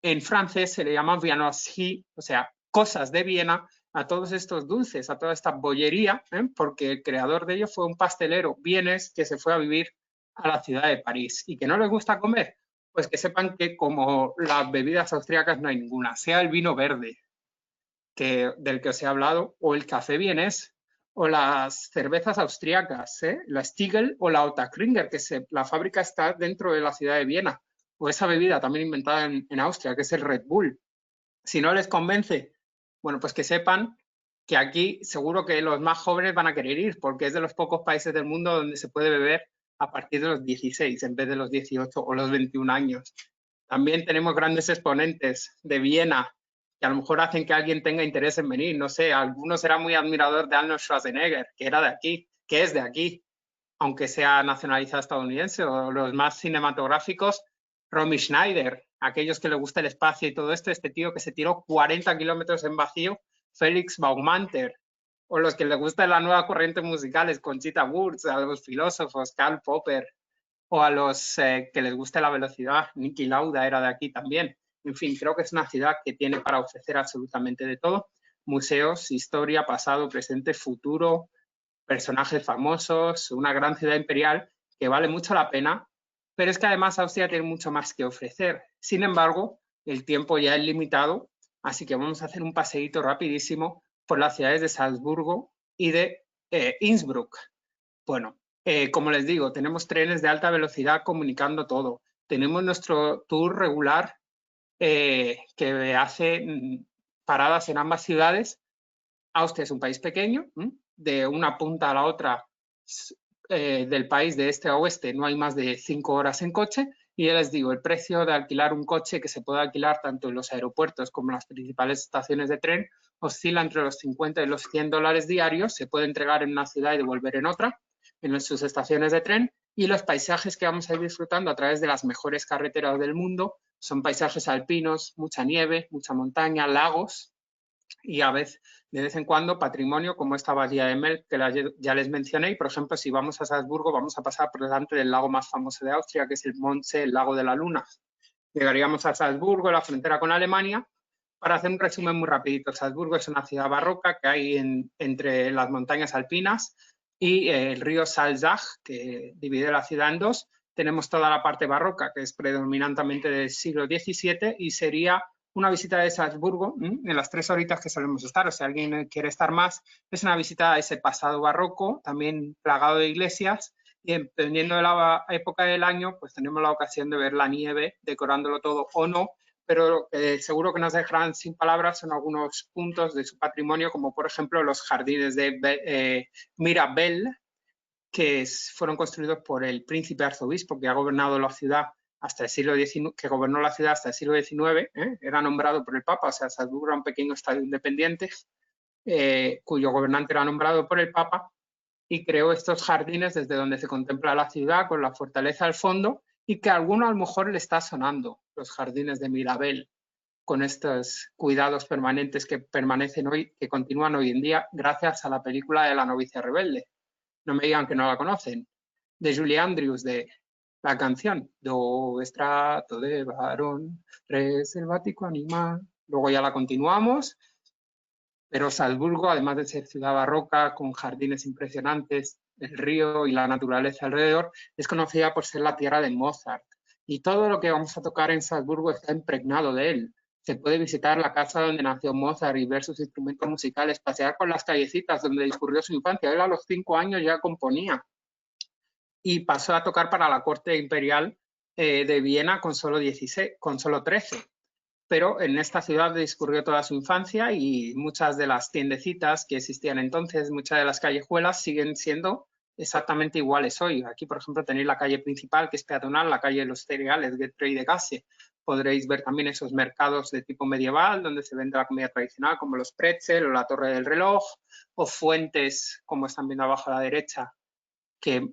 en francés se le llama viennoiserie, o sea, cosas de Viena, a todos estos dulces, a toda esta bollería, porque el creador de ello fue un pastelero vienés que se fue a vivir a la ciudad de París. ¿Y que no les gusta comer? Pues que sepan que como las bebidas austríacas no hay ninguna, sea el vino verde del que os he hablado, o el café vienés, o las cervezas austríacas, la Stiegel o la Ottakringer, que la fábrica está dentro de la ciudad de Viena, o esa bebida también inventada en Austria, que es el Red Bull. Si no les convence, bueno, pues que sepan que aquí seguro que los más jóvenes van a querer ir, porque es de los pocos países del mundo donde se puede beber a partir de los 16 en vez de los 18 o los 21 años. También tenemos grandes exponentes de Viena que a lo mejor hacen que alguien tenga interés en venir. No sé, algunos será muy admirador de Arnold Schwarzenegger, que era de aquí, que es de aquí, aunque sea nacionalizado estadounidense, o los más cinematográficos, Romy Schneider, aquellos que le gusta el espacio y todo esto, este tío que se tiró 40 kilómetros en vacío, Felix Baumannter, o los que le gusta la nueva corriente musical, Conchita Wurst, a los filósofos, Karl Popper, o a los que les gusta la velocidad, Niki Lauda era de aquí también. En fin, creo que es una ciudad que tiene para ofrecer absolutamente de todo: museos, historia, pasado, presente, futuro, personajes famosos, una gran ciudad imperial que vale mucho la pena, pero es que además Austria tiene mucho más que ofrecer. Sin embargo, el tiempo ya es limitado, así que vamos a hacer un paseíto rapidísimo por las ciudades de Salzburgo y de Innsbruck. Bueno, como les digo, tenemos trenes de alta velocidad comunicando todo. Tenemos nuestro tour regular que hace paradas en ambas ciudades. Austria es un país pequeño, de una punta a la otra del país de este a oeste no hay más de 5 horas en coche, y ya les digo, el precio de alquilar un coche, que se puede alquilar tanto en los aeropuertos como en las principales estaciones de tren, oscila entre los 50 y los $100 diarios. Se puede entregar en una ciudad y devolver en otra, en sus estaciones de tren, y los paisajes que vamos a ir disfrutando a través de las mejores carreteras del mundo son paisajes alpinos, mucha nieve, mucha montaña, lagos, y a veces, de vez en cuando, patrimonio como esta bahía de Melk que ya les mencioné. Y, por ejemplo, si vamos a Salzburgo, vamos a pasar por delante del lago más famoso de Austria, que es el Montsee, el lago de la luna. Llegaríamos a Salzburgo, la frontera con Alemania. Para hacer un resumen muy rapidito, Salzburgo es una ciudad barroca que hay entre las montañas alpinas y el río Salzach, que divide la ciudad en dos. Tenemos toda la parte barroca, que es predominantemente del siglo XVII, y sería una visita de Salzburgo en las 3 horitas que solemos estar, o si alguien quiere estar más, es una visita a ese pasado barroco, también plagado de iglesias, y dependiendo de la época del año, pues tenemos la ocasión de ver la nieve decorándolo todo o no, pero seguro que nos dejarán sin palabras en algunos puntos de su patrimonio, como por ejemplo los jardines de Mirabel, que fueron construidos por el príncipe arzobispo que ha gobernado la ciudad hasta el siglo XIX, que gobernó la ciudad hasta el siglo XIX, era nombrado por el Papa, o sea, Salzburgo era un pequeño estado independiente, cuyo gobernante era nombrado por el Papa, y creó estos jardines desde donde se contempla la ciudad con la fortaleza al fondo, y que a alguno a lo mejor le está sonando, los jardines de Mirabel, con estos cuidados permanentes que permanecen hoy, que continúan hoy en día, gracias a la película de La novicia rebelde. No me digan que no la conocen, de Julie Andrews, de la canción Do estrato de varón, res selvático animal. Luego ya la continuamos, pero Salzburgo, además de ser ciudad barroca, con jardines impresionantes, el río y la naturaleza alrededor, es conocida por ser la tierra de Mozart. Y todo lo que vamos a tocar en Salzburgo está impregnado de él. Se puede visitar la casa donde nació Mozart y ver sus instrumentos musicales, pasear por las callecitas donde discurrió su infancia. Él a los 5 años ya componía y pasó a tocar para la corte imperial de Viena con solo 13. Pero en esta ciudad discurrió toda su infancia y muchas de las tiendecitas que existían entonces, muchas de las callejuelas siguen siendo exactamente iguales hoy. Aquí, por ejemplo, tenéis la calle principal, que es peatonal, la calle de los cereales, Getrei de Gasse. Podréis ver también esos mercados de tipo medieval, donde se vende la comida tradicional, como los pretzel o la Torre del Reloj, o fuentes, como están viendo abajo a la derecha, que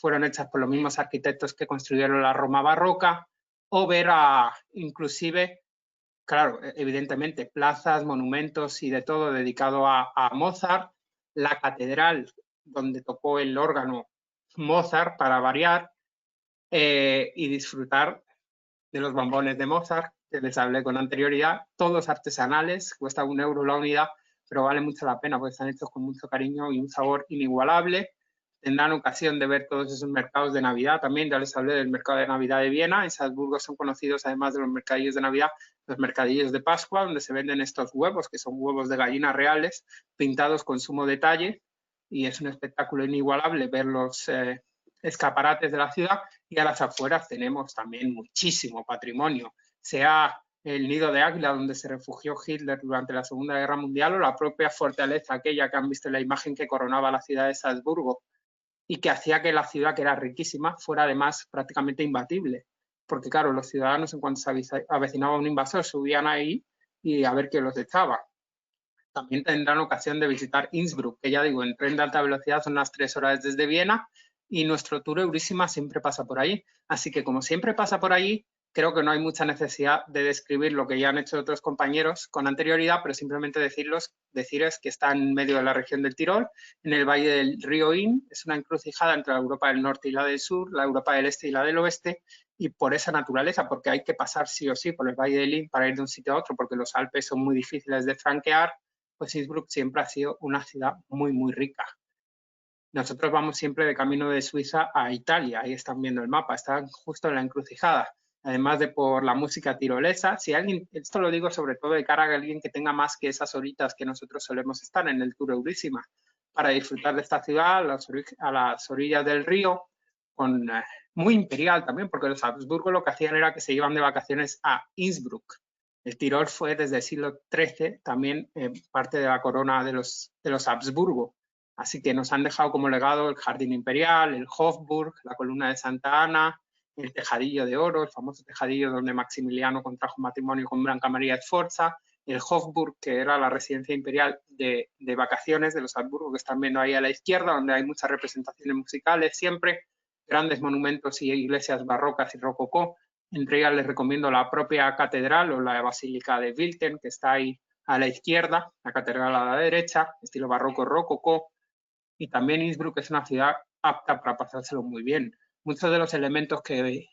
fueron hechas por los mismos arquitectos que construyeron la Roma barroca, o ver inclusive, claro, evidentemente, plazas, monumentos y de todo dedicado a Mozart, la catedral donde tocó el órgano Mozart para variar, y disfrutar de los bombones de Mozart, que les hablé con anterioridad, todos artesanales, cuesta €1 la unidad, pero vale mucho la pena porque están hechos con mucho cariño y un sabor inigualable. Tendrán ocasión de ver todos esos mercados de Navidad también. Ya les hablé del mercado de Navidad de Viena. En Salzburgo son conocidos, además de los mercadillos de Navidad, los mercadillos de Pascua, donde se venden estos huevos, que son huevos de gallina reales, pintados con sumo detalle, y es un espectáculo inigualable ver los escaparates de la ciudad. Y a las afueras tenemos también muchísimo patrimonio, sea el nido de águila donde se refugió Hitler durante la Segunda Guerra Mundial, o la propia fortaleza aquella que han visto en la imagen que coronaba la ciudad de Salzburgo, y que hacía que la ciudad, que era riquísima, fuera además prácticamente imbatible. Porque claro, los ciudadanos, en cuanto se avecinaba un invasor, subían ahí y a ver qué los echaba. También tendrán ocasión de visitar Innsbruck, que ya digo, en tren de alta velocidad son unas 3 horas desde Viena, y nuestro tour Eurísima siempre pasa por allí. Así que como siempre pasa por allí, creo que no hay mucha necesidad de describir lo que ya han hecho otros compañeros con anterioridad, pero simplemente decirles que está en medio de la región del Tirol, en el valle del río Inn. Es una encrucijada entre la Europa del Norte y la del Sur, la Europa del Este y la del Oeste, y por esa naturaleza, porque hay que pasar sí o sí por el valle del Inn para ir de un sitio a otro, porque los Alpes son muy difíciles de franquear, pues Innsbruck siempre ha sido una ciudad muy, muy rica. Nosotros vamos siempre de camino de Suiza a Italia, ahí están viendo el mapa, están justo en la encrucijada. Además de por la música tirolesa, si alguien, esto lo digo sobre todo de cara a alguien que tenga más que esas horitas que nosotros solemos estar en el Tour Eurísima, para disfrutar de esta ciudad a las orillas del río, muy imperial también, porque los Habsburgo lo que hacían era que se iban de vacaciones a Innsbruck. El Tirol fue desde el siglo XIII también parte de la corona de los Habsburgo. Así que nos han dejado como legado el Jardín Imperial, el Hofburg, la columna de Santa Ana, el Tejadillo de Oro, el famoso tejadillo donde Maximiliano contrajo matrimonio con Branca María Sforza, el Hofburg, que era la residencia imperial de vacaciones de los Habsburgo, que están viendo ahí a la izquierda, donde hay muchas representaciones musicales siempre, grandes monumentos y iglesias barrocas y rococó. Entre ellas les recomiendo la propia catedral o la basílica de Wilten, que está ahí a la izquierda, la catedral a la derecha, estilo barroco rococó. Y también Innsbruck es una ciudad apta para pasárselo muy bien. Muchos de los elementos que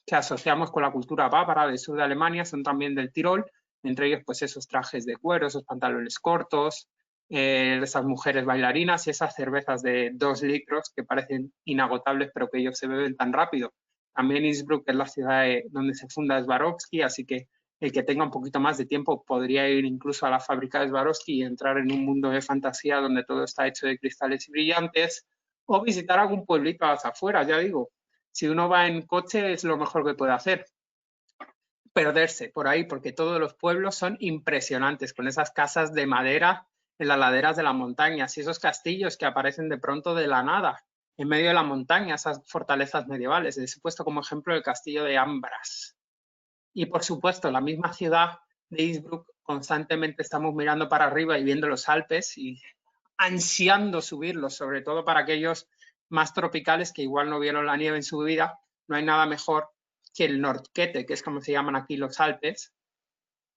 que asociamos con la cultura bávara del sur de Alemania son también del Tirol, entre ellos pues esos trajes de cuero, esos pantalones cortos, esas mujeres bailarinas y esas cervezas de 2 litros que parecen inagotables pero que ellos se beben tan rápido. También Innsbruck es la ciudad donde se funda Swarovski, así que el que tenga un poquito más de tiempo podría ir incluso a la fábrica de Swarovski y entrar en un mundo de fantasía donde todo está hecho de cristales y brillantes, o visitar algún pueblito a las afueras, ya digo. Si uno va en coche es lo mejor que puede hacer. Perderse por ahí, porque todos los pueblos son impresionantes, con esas casas de madera en las laderas de las montañas y esos castillos que aparecen de pronto de la nada, en medio de la montaña, esas fortalezas medievales. He puesto como ejemplo el castillo de Ambras. Y por supuesto, la misma ciudad de Innsbruck, constantemente estamos mirando para arriba y viendo los Alpes y ansiando subirlos, sobre todo para aquellos más tropicales que igual no vieron la nieve en su vida. No hay nada mejor que el Nordkette, que es como se llaman aquí los Alpes,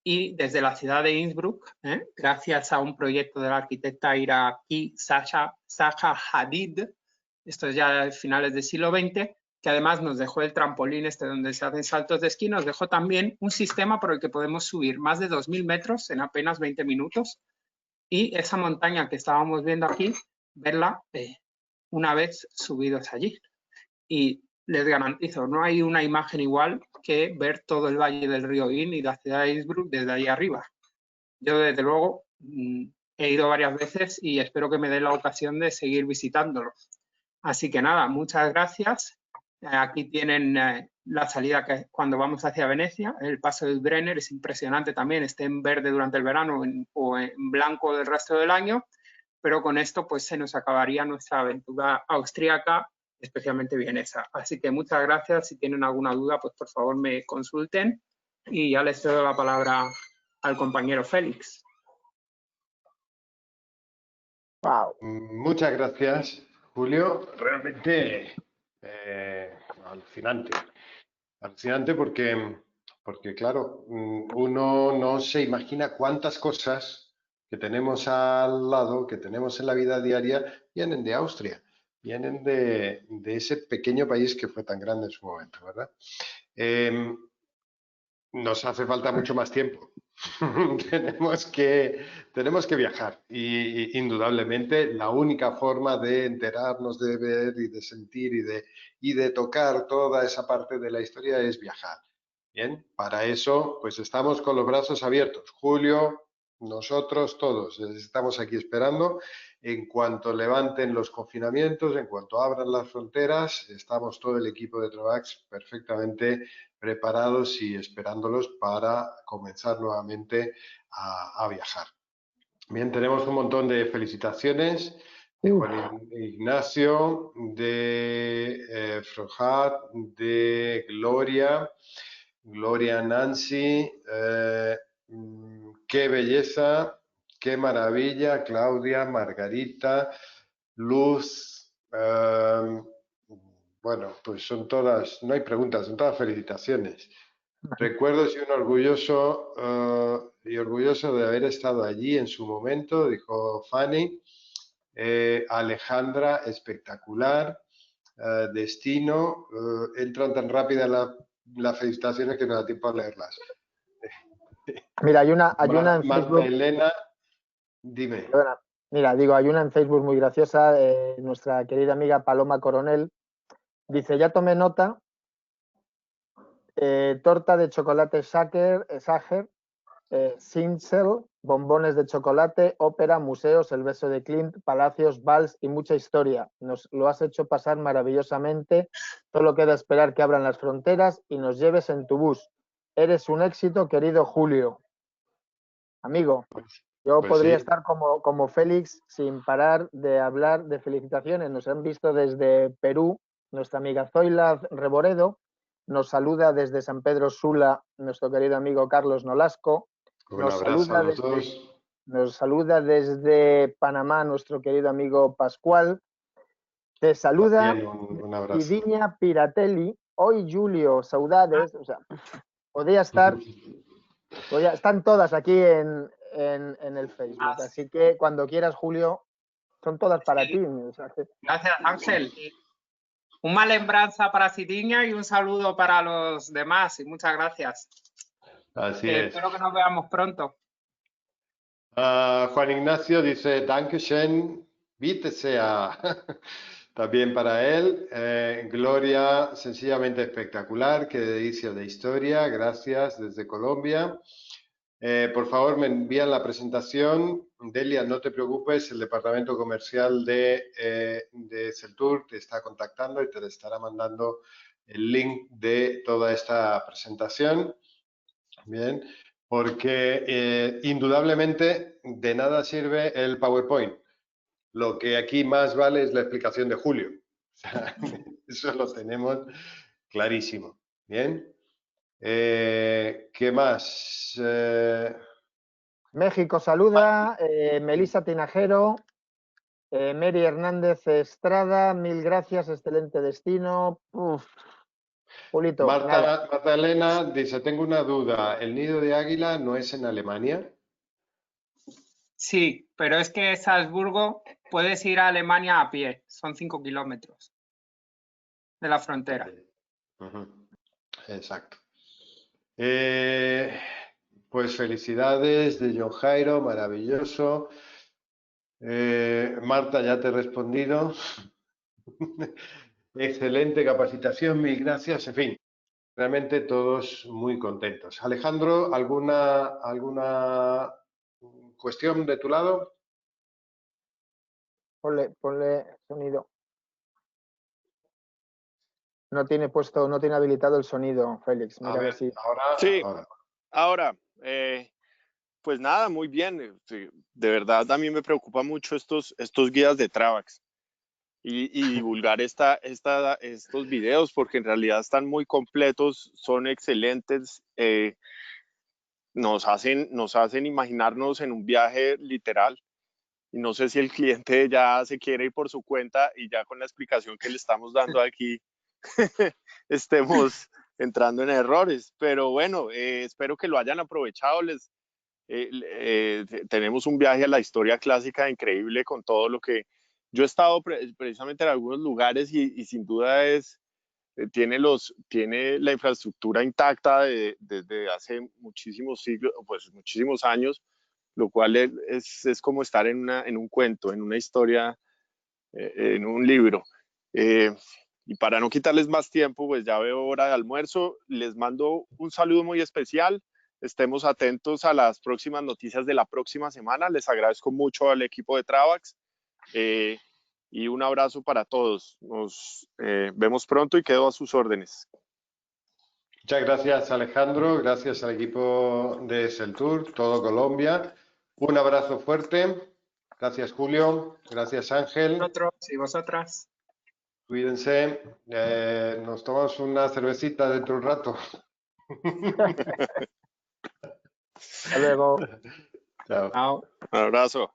y desde la ciudad de Innsbruck, gracias a un proyecto de la arquitecta iraquí Zaha Hadid, esto es ya a finales del siglo XX, que además nos dejó el trampolín donde se hacen saltos de esquí, nos dejó también un sistema por el que podemos subir más de 2.000 metros en apenas 20 minutos, y esa montaña que estábamos viendo aquí, verla una vez subidos allí. Y les garantizo, no hay una imagen igual que ver todo el valle del río Inn y la ciudad de Innsbruck desde ahí arriba. Yo, desde luego, he ido varias veces y espero que me dé la ocasión de seguir visitándolo. Así que nada, muchas gracias. Aquí tienen la salida cuando vamos hacia Venecia. El paso del Brenner es impresionante también, esté en verde durante el verano o en blanco del resto del año, pero con esto pues se nos acabaría nuestra aventura austríaca, especialmente vienesa. Así que muchas gracias. Si tienen alguna duda, pues por favor me consulten y ya les cedo la palabra al compañero Félix. Wow. Muchas gracias, Julio. Realmente alucinante. Alucinante porque, claro, uno no se imagina cuántas cosas que tenemos al lado, que tenemos en la vida diaria, vienen de Austria, vienen de ese pequeño país que fue tan grande en su momento, ¿verdad? Nos hace falta mucho más tiempo. tenemos que viajar y indudablemente la única forma de enterarnos, de ver y de sentir y de tocar toda esa parte de la historia es viajar. Bien, para eso pues estamos con los brazos abiertos. Julio, nosotros todos estamos aquí esperando. En cuanto levanten los confinamientos, en cuanto abran las fronteras, estamos todo el equipo de Trovax perfectamente preparados y esperándolos para comenzar nuevamente a viajar. Bien, tenemos un montón de felicitaciones de Juan Ignacio, de Frohat, de Gloria Nancy, qué belleza, qué maravilla, Claudia, Margarita, Luz, bueno, pues son todas, no hay preguntas, son todas felicitaciones. Recuerdos y un orgulloso de haber estado allí en su momento, dijo Fanny. Alejandra, espectacular. Destino, entran tan rápida las felicitaciones que no da tiempo a leerlas. Mira, hay una en Facebook. Elena, dime. Mira, digo, hay una en Facebook muy graciosa, nuestra querida amiga Paloma Coronel. Dice, ya tomé nota, torta de chocolate Sacher, Sinsel, bombones de chocolate, ópera, museos, el beso de Klimt, palacios, vals y mucha historia. Nos lo has hecho pasar maravillosamente. Solo queda esperar que abran las fronteras y nos lleves en tu bus. Eres un éxito, querido Julio. Amigo, yo podría estar como Félix sin parar de hablar de felicitaciones. Nos han visto desde Perú, nuestra amiga Zoila Reboredo. Nos saluda desde San Pedro Sula nuestro querido amigo Carlos Nolasco. Nos saluda desde Panamá nuestro querido amigo Pascual. Te saluda Vidiña Piratelli. Hoy Julio, saudades. O sea, están todas aquí en el Facebook. Así que cuando quieras, Julio, son todas para ti. O sea, gracias, Ángel. Una lembranza para Sidiña y un saludo para los demás. Y muchas gracias. Así es. Espero que nos veamos pronto. Juan Ignacio dice, Dankeschön, bitte sehr. También para él. Gloria, sencillamente espectacular. Qué delicia de historia. Gracias desde Colombia. Por favor, me envían la presentación. Delia, no te preocupes, el departamento comercial de Celtur te está contactando y te estará mandando el link de toda esta presentación. Bien, porque indudablemente de nada sirve el PowerPoint. Lo que aquí más vale es la explicación de Julio. O sea, eso lo tenemos clarísimo. Bien. ¿Qué más? México saluda, Melissa Tinajero, Mary Hernández Estrada, mil gracias, excelente destino. Uf. Julito, Marta Elena dice, tengo una duda, ¿el nido de águila no es en Alemania? Sí, pero es que Salzburgo puedes ir a Alemania a pie, son 5 kilómetros de la frontera. Exacto. Pues felicidades de John Jairo, maravilloso. Marta, ya te he respondido. Excelente capacitación, mil gracias. En fin, realmente todos muy contentos. Alejandro, ¿alguna cuestión de tu lado? Ponle sonido. No tiene habilitado el sonido, Félix. Mira, A ver, si... Ahora, pues nada, muy bien. De verdad, a mí me preocupa mucho estos guías de Travax y divulgar estos videos, porque en realidad están muy completos, son excelentes. Nos hacen imaginarnos en un viaje literal. Y no sé si el cliente ya se quiere ir por su cuenta y ya con la explicación que le estamos dando aquí estemos entrando en errores. Pero bueno, espero que lo hayan aprovechado. Tenemos un viaje a la historia clásica increíble con todo lo que... Yo he estado precisamente en algunos lugares y sin duda tiene la infraestructura intacta desde hace muchísimos siglos, pues muchísimos años, lo cual es como estar en un cuento, en una historia, en un libro. Y para no quitarles más tiempo, pues ya veo hora de almuerzo. Les mando un saludo muy especial. Estemos atentos a las próximas noticias de la próxima semana. Les agradezco mucho al equipo de Travax y un abrazo para todos. Nos vemos pronto y quedo a sus órdenes. Muchas gracias, Alejandro. Gracias al equipo de Celtur, todo Colombia. Un abrazo fuerte. Gracias, Julio. Gracias, Ángel. Vosotros y vosotras. Cuídense. Nos tomamos una cervecita dentro de un rato. Hasta luego. Chao. Chao. Un abrazo.